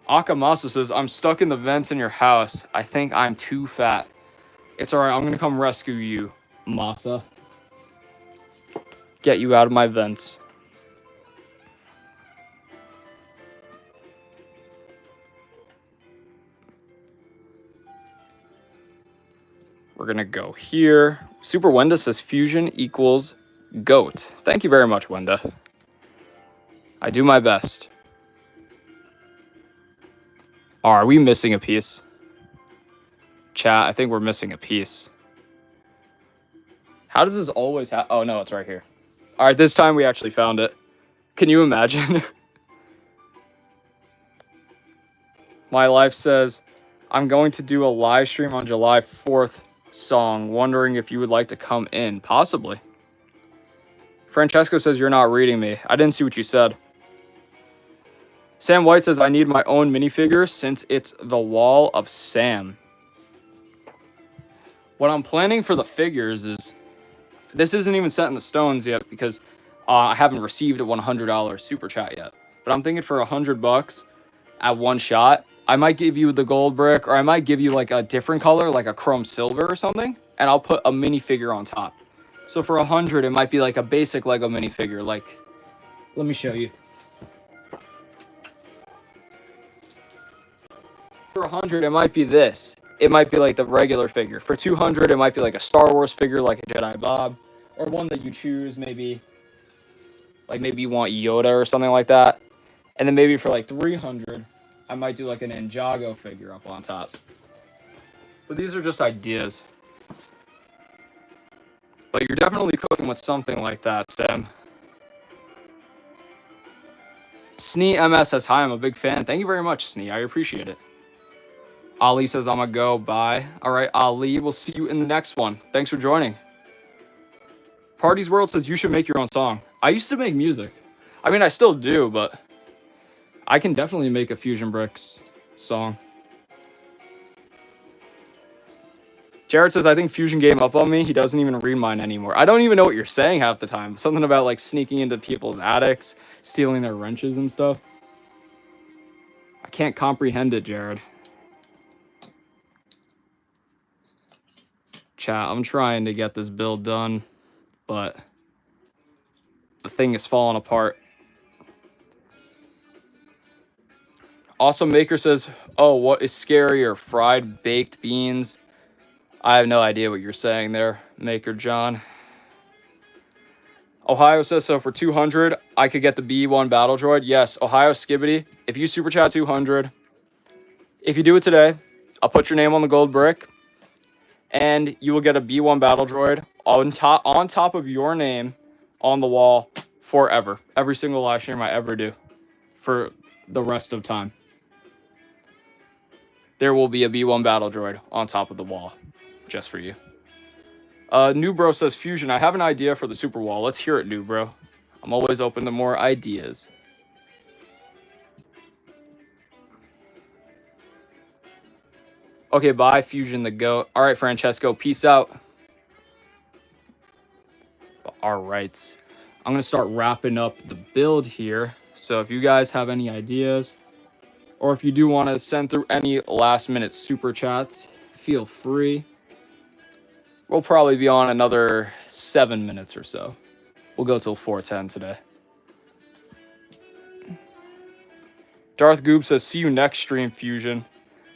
Akamasa says, I'm stuck in the vents in your house. I think I'm too fat. It's alright, I'm gonna come rescue you, Masa. Get you out of my vents. We're gonna go here. Super Wenda says fusion equals goat. Thank you very much, Wenda. I do my best. Oh, are we missing a piece? Chat, I think we're missing a piece. How does this always happen? Oh, no, it's right here. All right, this time we actually found it. Can you imagine? My life says, I'm going to do a live stream on July 4th song. Wondering if you would like to come in. Possibly. Francesco says, you're not reading me. I didn't see what you said. Sam White says, I need my own minifigure since it's the wall of Sam. What I'm planning for the figures is, this isn't even set in the stones yet because I haven't received a $100 super chat yet. But I'm thinking for $100 at one shot, I might give you the gold brick, or I might give you like a different color, like a chrome silver or something, and I'll put a minifigure on top. So for 100, it might be like a basic Lego minifigure. Like, let me show you. For 100, it might be this. It might be like the regular figure. For 200, it might be like a Star Wars figure, like a Jedi Bob, or one that you choose, maybe. Like maybe you want Yoda or something like that. And then maybe for like 300, I might do like an Ninjago figure up on top. But these are just ideas. But you're definitely cooking with something like that, Sam. Snee MS says, hi, I'm a big fan. Thank you very much, Snee. I appreciate it. Ali says, I'm gonna go. Bye. All right, Ali, we'll see you in the next one. Thanks for joining. Parties World says, you should make your own song. I used to make music. I mean, I still do, but I can definitely make a Fusion Bricks song. Jared says, I think Fusion gave up on me. He doesn't even read mine anymore. I don't even know what you're saying half the time. Something about like sneaking into people's attics, stealing their wrenches and stuff. I can't comprehend it, Jared. Chat, I'm trying to get this build done, but the thing is falling apart. Awesome Maker says, oh, what is scarier, fried baked beans? I have no idea what you're saying there, Maker John. Ohio says, so for 200, I could get the B1 Battle Droid. Yes, Ohio Skibbity, if you super chat 200, if you do it today, I'll put your name on the gold brick, and you will get a B1 Battle Droid on top of your name on the wall forever. Every single live stream I ever do for the rest of time. There will be a B1 Battle Droid on top of the wall just for you. New Bro says, Fusion, I have an idea for the super wall. Let's hear it, New Bro. I'm always open to more ideas. Okay, bye, Fusion the GOAT. All right, Francesco, peace out. All right. I'm going to start wrapping up the build here. So if you guys have any ideas, or if you do want to send through any last-minute super chats, feel free. We'll probably be on another 7 minutes or so. We'll go till 4:10 today. Darth Goob says, see you next stream, Fusion.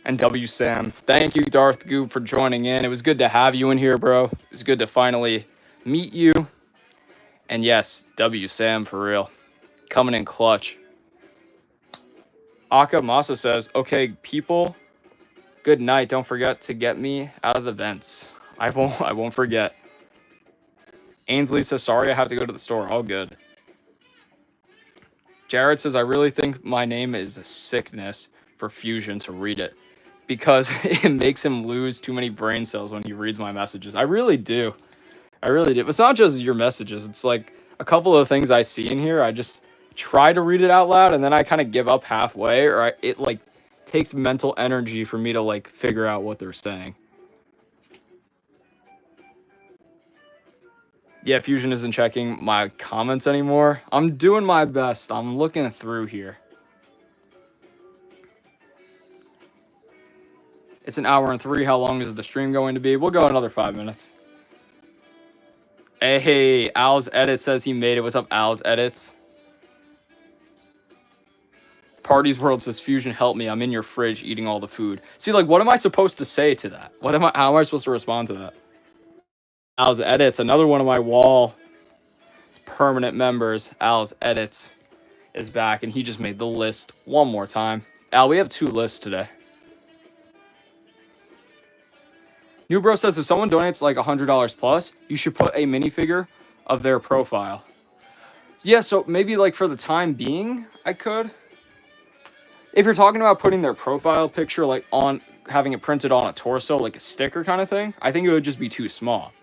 And W Sam. Thank you, Darth Goob, for joining in. It was good to have you in here, bro. It was good to finally meet you. And yes, W Sam for real. Coming in clutch. Aka Masa says, okay, people, good night. Don't forget to get me out of the vents. I won't forget. Ainsley says, sorry, I have to go to the store. All good. Jared says, I really think my name is a sickness for Fusion to read it, because it makes him lose too many brain cells when he reads my messages. I really do. I really do. It's not just your messages. It's like a couple of things I see in here. I just try to read it out loud, and then I kind of give up halfway, or it like takes mental energy for me to like figure out what they're saying. Yeah, Fusion isn't checking my comments anymore. I'm doing my best. I'm looking through here. It's an hour and 3. How long is the stream going to be? We'll go another 5 minutes. Hey, Al's Edit says he made it. What's up, Al's Edits? Parties World says, Fusion, help me. I'm in your fridge eating all the food. See, like, what am I supposed to say to that? How am I supposed to respond to that? Al's Edits, another one of my wall permanent members. Al's Edits is back, and he just made the list one more time. Al, we have 2 lists today. New Bro says, if someone donates like $100 plus, you should put a minifigure of their profile. Yeah, so maybe like for the time being, I could. If you're talking about putting their profile picture like on, having it printed on a torso, like a sticker kind of thing, I think it would just be too small.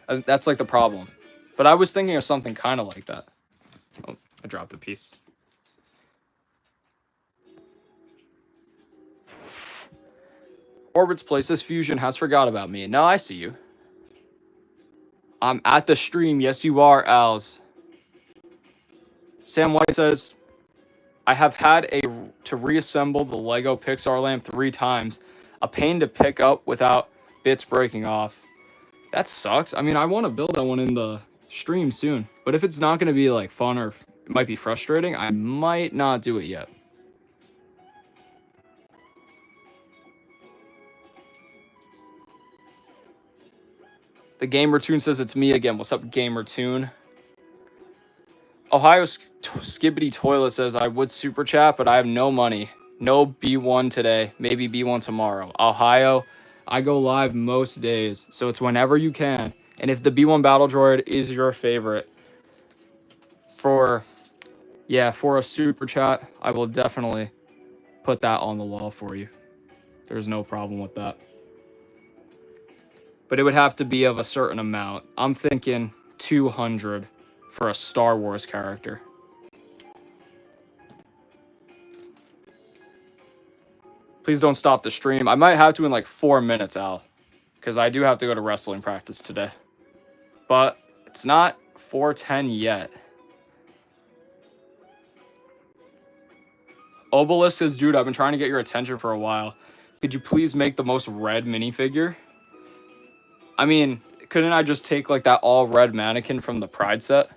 That's like the problem. But I was thinking of something kind of like that. Oh, I dropped a piece. Orbit's Places Fusion has forgot about me. No, I see you. I'm at the stream. Yes, you are, Als. Sam White says, I have had to reassemble the Lego Pixar lamp 3 times. A pain to pick up without bits breaking off. That sucks. I mean, I want to build that one in the stream soon. But if it's not going to be like fun or it might be frustrating, I might not do it yet. The Gamer Tune says it's me again. What's up, Gamer Tune? Ohio Skibbity Toilet says, I would super chat, but I have no money. No B1 today. Maybe B1 tomorrow. Ohio, I go live most days, so it's whenever you can. And if the B1 Battle Droid is your favorite for a super chat, I will definitely put that on the wall for you. There's no problem with that. But it would have to be of a certain amount. I'm thinking 200 for a Star Wars character. Please don't stop the stream. I might have to in like 4 minutes, Al. Because I do have to go to wrestling practice today. But it's not 4:10 yet. Obelisk says, dude, I've been trying to get your attention for a while. Could you please make the most red minifigure? I mean, couldn't I just take like that all red mannequin from the Pride set?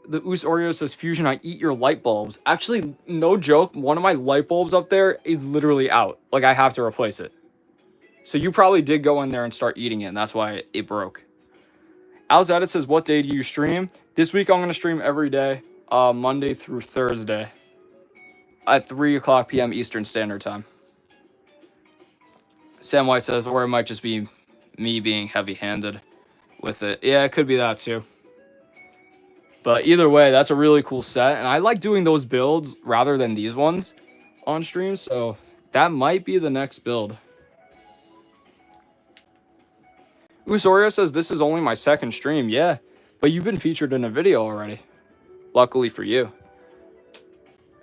The Oos Oreo says, Fusion, I eat your light bulbs. Actually, no joke, one of my light bulbs up there is literally out. Like, I have to replace it. So you probably did go in there and start eating it, and that's why it broke. Alzadit says, what day do you stream? This week I'm going to stream every day, Monday through Thursday, at 3 o'clock p.m. Eastern Standard Time. Sam White says, or it might just be me being heavy-handed with it. Yeah, it could be that too. But either way, that's a really cool set. And I like doing those builds rather than these ones on stream. So that might be the next build. Usorio says, this is only my 2nd stream. Yeah, but you've been featured in a video already. Luckily for you.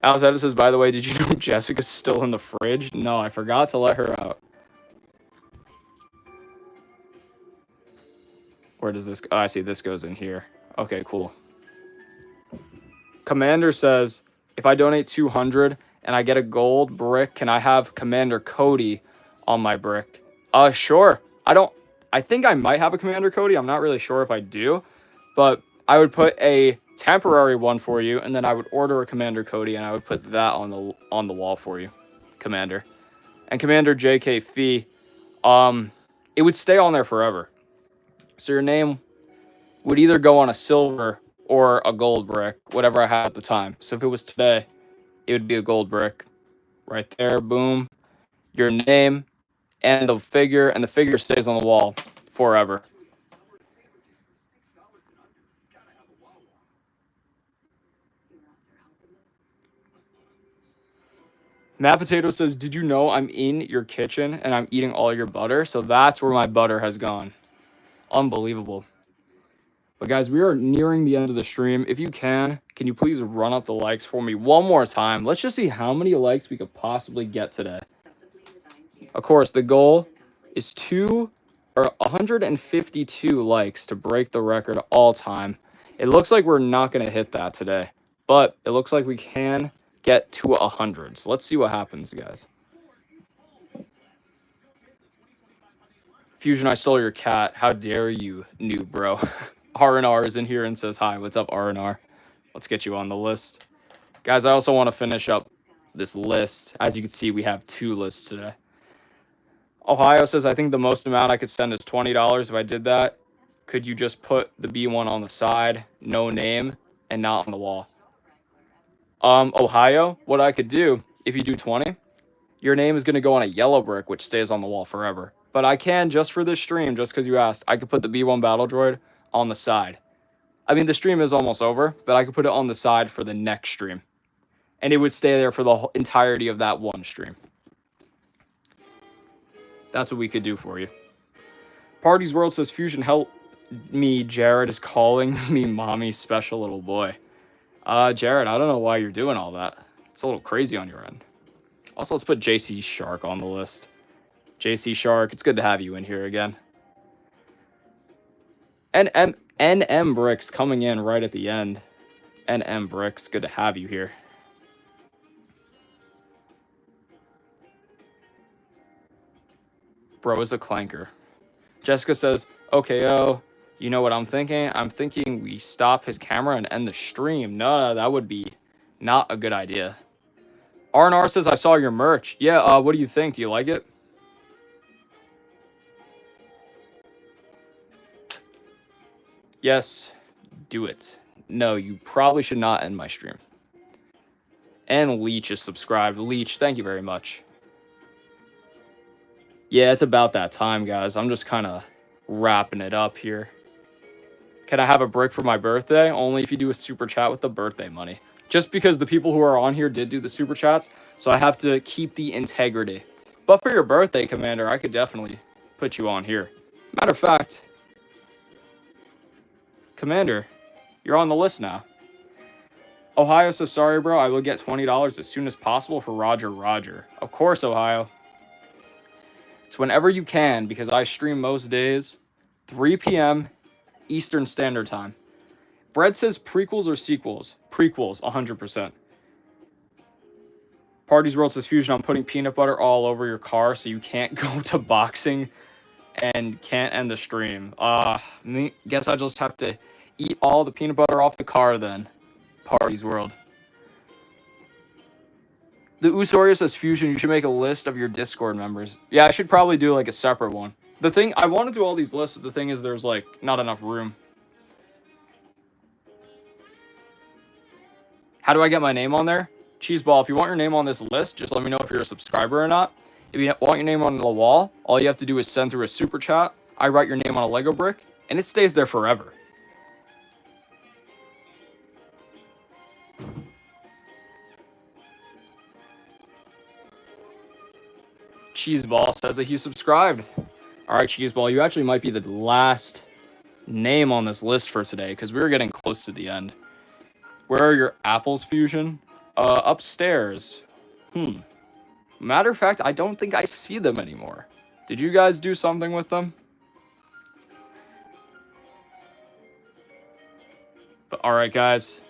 Alzetta says, by the way, did you know Jessica's still in the fridge? No, I forgot to let her out. Where does this go? Oh, I see this goes in here. Okay, cool. Commander says, if I donate 200 and I get a gold brick, can I have Commander Cody on my brick? Sure. I think I might have a Commander Cody. I'm not really sure if I do, but I would put a temporary one for you, and then I would order a Commander Cody, and I would put that on the wall for you, Commander. And Commander JK Fee, it would stay on there forever. So your name would either go on a silver or a gold brick, whatever I had at the time. So if it was today, it would be a gold brick. Right there, boom. Your name and the figure stays on the wall forever. Matt Potato says, did you know I'm in your kitchen and I'm eating all your butter? So that's where my butter has gone. Unbelievable. But guys, we are nearing the end of the stream. If you can you please run up the likes for me one more time? Let's just see how many likes we could possibly get today. Of course, the goal is 152 likes to break the record all time. It looks like we're not going to hit that today, but it looks like we can get to 100. So let's see what happens, guys. Fusion, I stole your cat. How dare you, noob, bro. R&R is in here and says hi. What's up, R&R? Let's get you on the list. Guys, I also want to finish up this list. As you can see, we have 2 lists today. Ohio says, I think the most amount I could send is $20. If I did that, could you just put the B1 on the side, no name, and not on the wall? Ohio, what I could do, if you do 20, your name is going to go on a yellow brick, which stays on the wall forever. But I can, just for this stream, just because you asked, I could put the B1 Battle Droid on the side. I mean, the stream is almost over, but I could put it on the side for the next stream. And it would stay there for the entirety of that one stream. That's what we could do for you. Party's World says, Fusion, help me. Jared is calling me mommy special little boy. Jared, I don't know why you're doing all that. It's a little crazy on your end. Also, let's put JC Shark on the list. JC Shark, it's good to have you in here again. And NM Bricks coming in right at the end. NM Bricks, good to have you here. Bro is a clanker. Jessica says, OKO, you know what I'm thinking? I'm thinking we stop his camera and end the stream. No, that would be not a good idea. R&R says, I saw your merch. Yeah, what do you think? Do you like it? Yes, do it. No, you probably should not end my stream. And Leech is subscribed. Leech, thank you very much. Yeah, it's about that time, guys. I'm just kind of wrapping it up here. Can I have a brick for my birthday? Only if you do a super chat with the birthday money. Just because the people who are on here did do the super chats, so I have to keep the integrity. But for your birthday, Commander, I could definitely put you on here. Matter of fact, Commander, you're on the list now. Ohio says, sorry, bro. I will get $20 as soon as possible for Roger Roger. Of course, Ohio. It's whenever you can, because I stream most days, 3 p.m. Eastern Standard Time. Brett says prequels or sequels? Prequels, 100%. Party's World says, Fusion, I'm putting peanut butter all over your car so you can't go to boxing and can't end the stream. Guess I just have to eat all the peanut butter off the car then. Party's World. The Usoria says, Fusion, you should make a list of your Discord members. Yeah, I should probably do like a separate one. The thing, I want to do all these lists, but the thing is there's like not enough room. How do I get my name on there? Cheeseball, if you want your name on this list, just let me know if you're a subscriber or not. If you want your name on the wall, all you have to do is send through a super chat. I write your name on a Lego brick, and it stays there forever. Cheeseball says that he subscribed. All right, Cheeseball, you actually might be the last name on this list for today because we were getting close to the end. Where are your apples, Fusion? Upstairs. Matter of fact, I don't think I see them anymore. Did you guys do something with them? But all right, guys.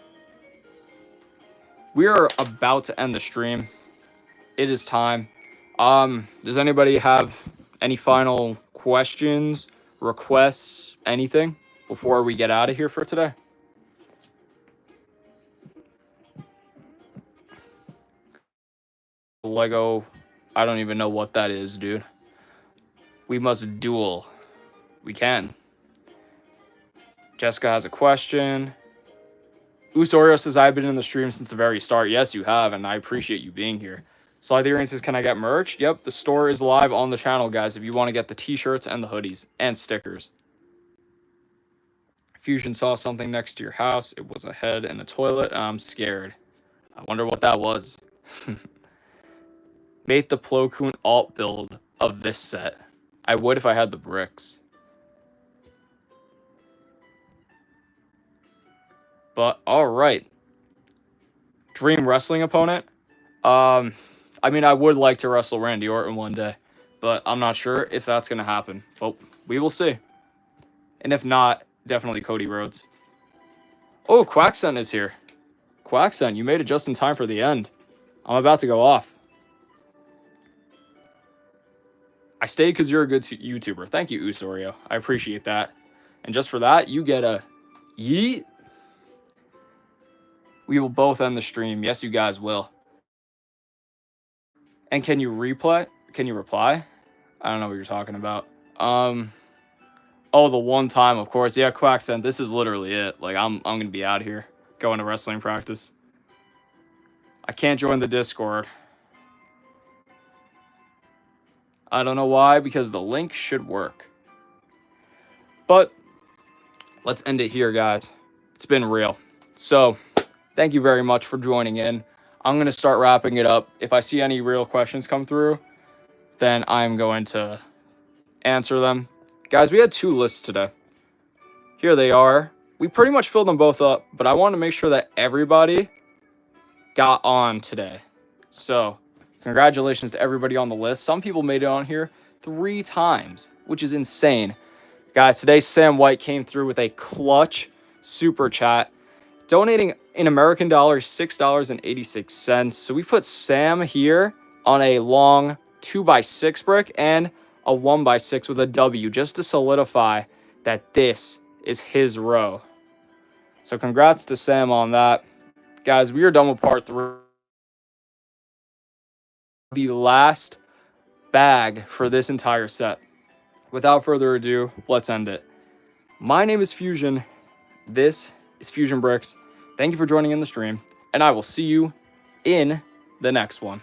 We are about to end the stream. It is time. Does anybody have any final questions, requests, anything before we get out of here for today? Lego, I don't even know what that is, dude. We must duel. We can. Jessica has a question. Usorio says, I've been in the stream since the very start. Yes, you have, and I appreciate you being here. Slytherian says, can I get merch? Yep, the store is live on the channel, guys, if you want to get the t-shirts and the hoodies and stickers. Fusion saw something next to your house. It was a head in a toilet, and I'm scared. I wonder what that was. Made the Plo Koon alt build of this set. I would if I had the bricks. But, alright. Dream wrestling opponent? I mean, I would like to wrestle Randy Orton one day, but I'm not sure if that's going to happen. But we will see. And if not, definitely Cody Rhodes. Oh, Quackscent is here. Quackscent, you made it just in time for the end. I'm about to go off. I stayed because you're a good YouTuber. Thank you, Usorio. I appreciate that. And just for that, you get a yeet. We will both end the stream. Yes, you guys will. And can you replay? Can you reply? I don't know what you're talking about. Oh, the one time, of course. Yeah, Quacksend, this is literally it. Like, I'm going to be out here going to wrestling practice. I can't join the Discord. I don't know why, because the link should work. But let's end it here, guys. It's been real. So, thank you very much for joining in. I'm going to start wrapping it up. If I see any real questions come through, then I'm going to answer them. Guys, we had 2 lists today. Here they are. We pretty much filled them both up, but I want to make sure that everybody got on today. So, congratulations to everybody on the list. Some people made it on here 3 times, which is insane. Guys, today Sam White came through with a clutch super chat, donating in American dollars $6.86. So we put Sam here on a long 2x6 brick and a 1x6 with a W, just to solidify that this is his row. So congrats to Sam on that. Guys, we are done with part 3. The last bag for this entire set. Without further ado, let's end it. My name is Fusion. This is Fusion Bricks. Thank you for joining in the stream, and I will see you in the next one.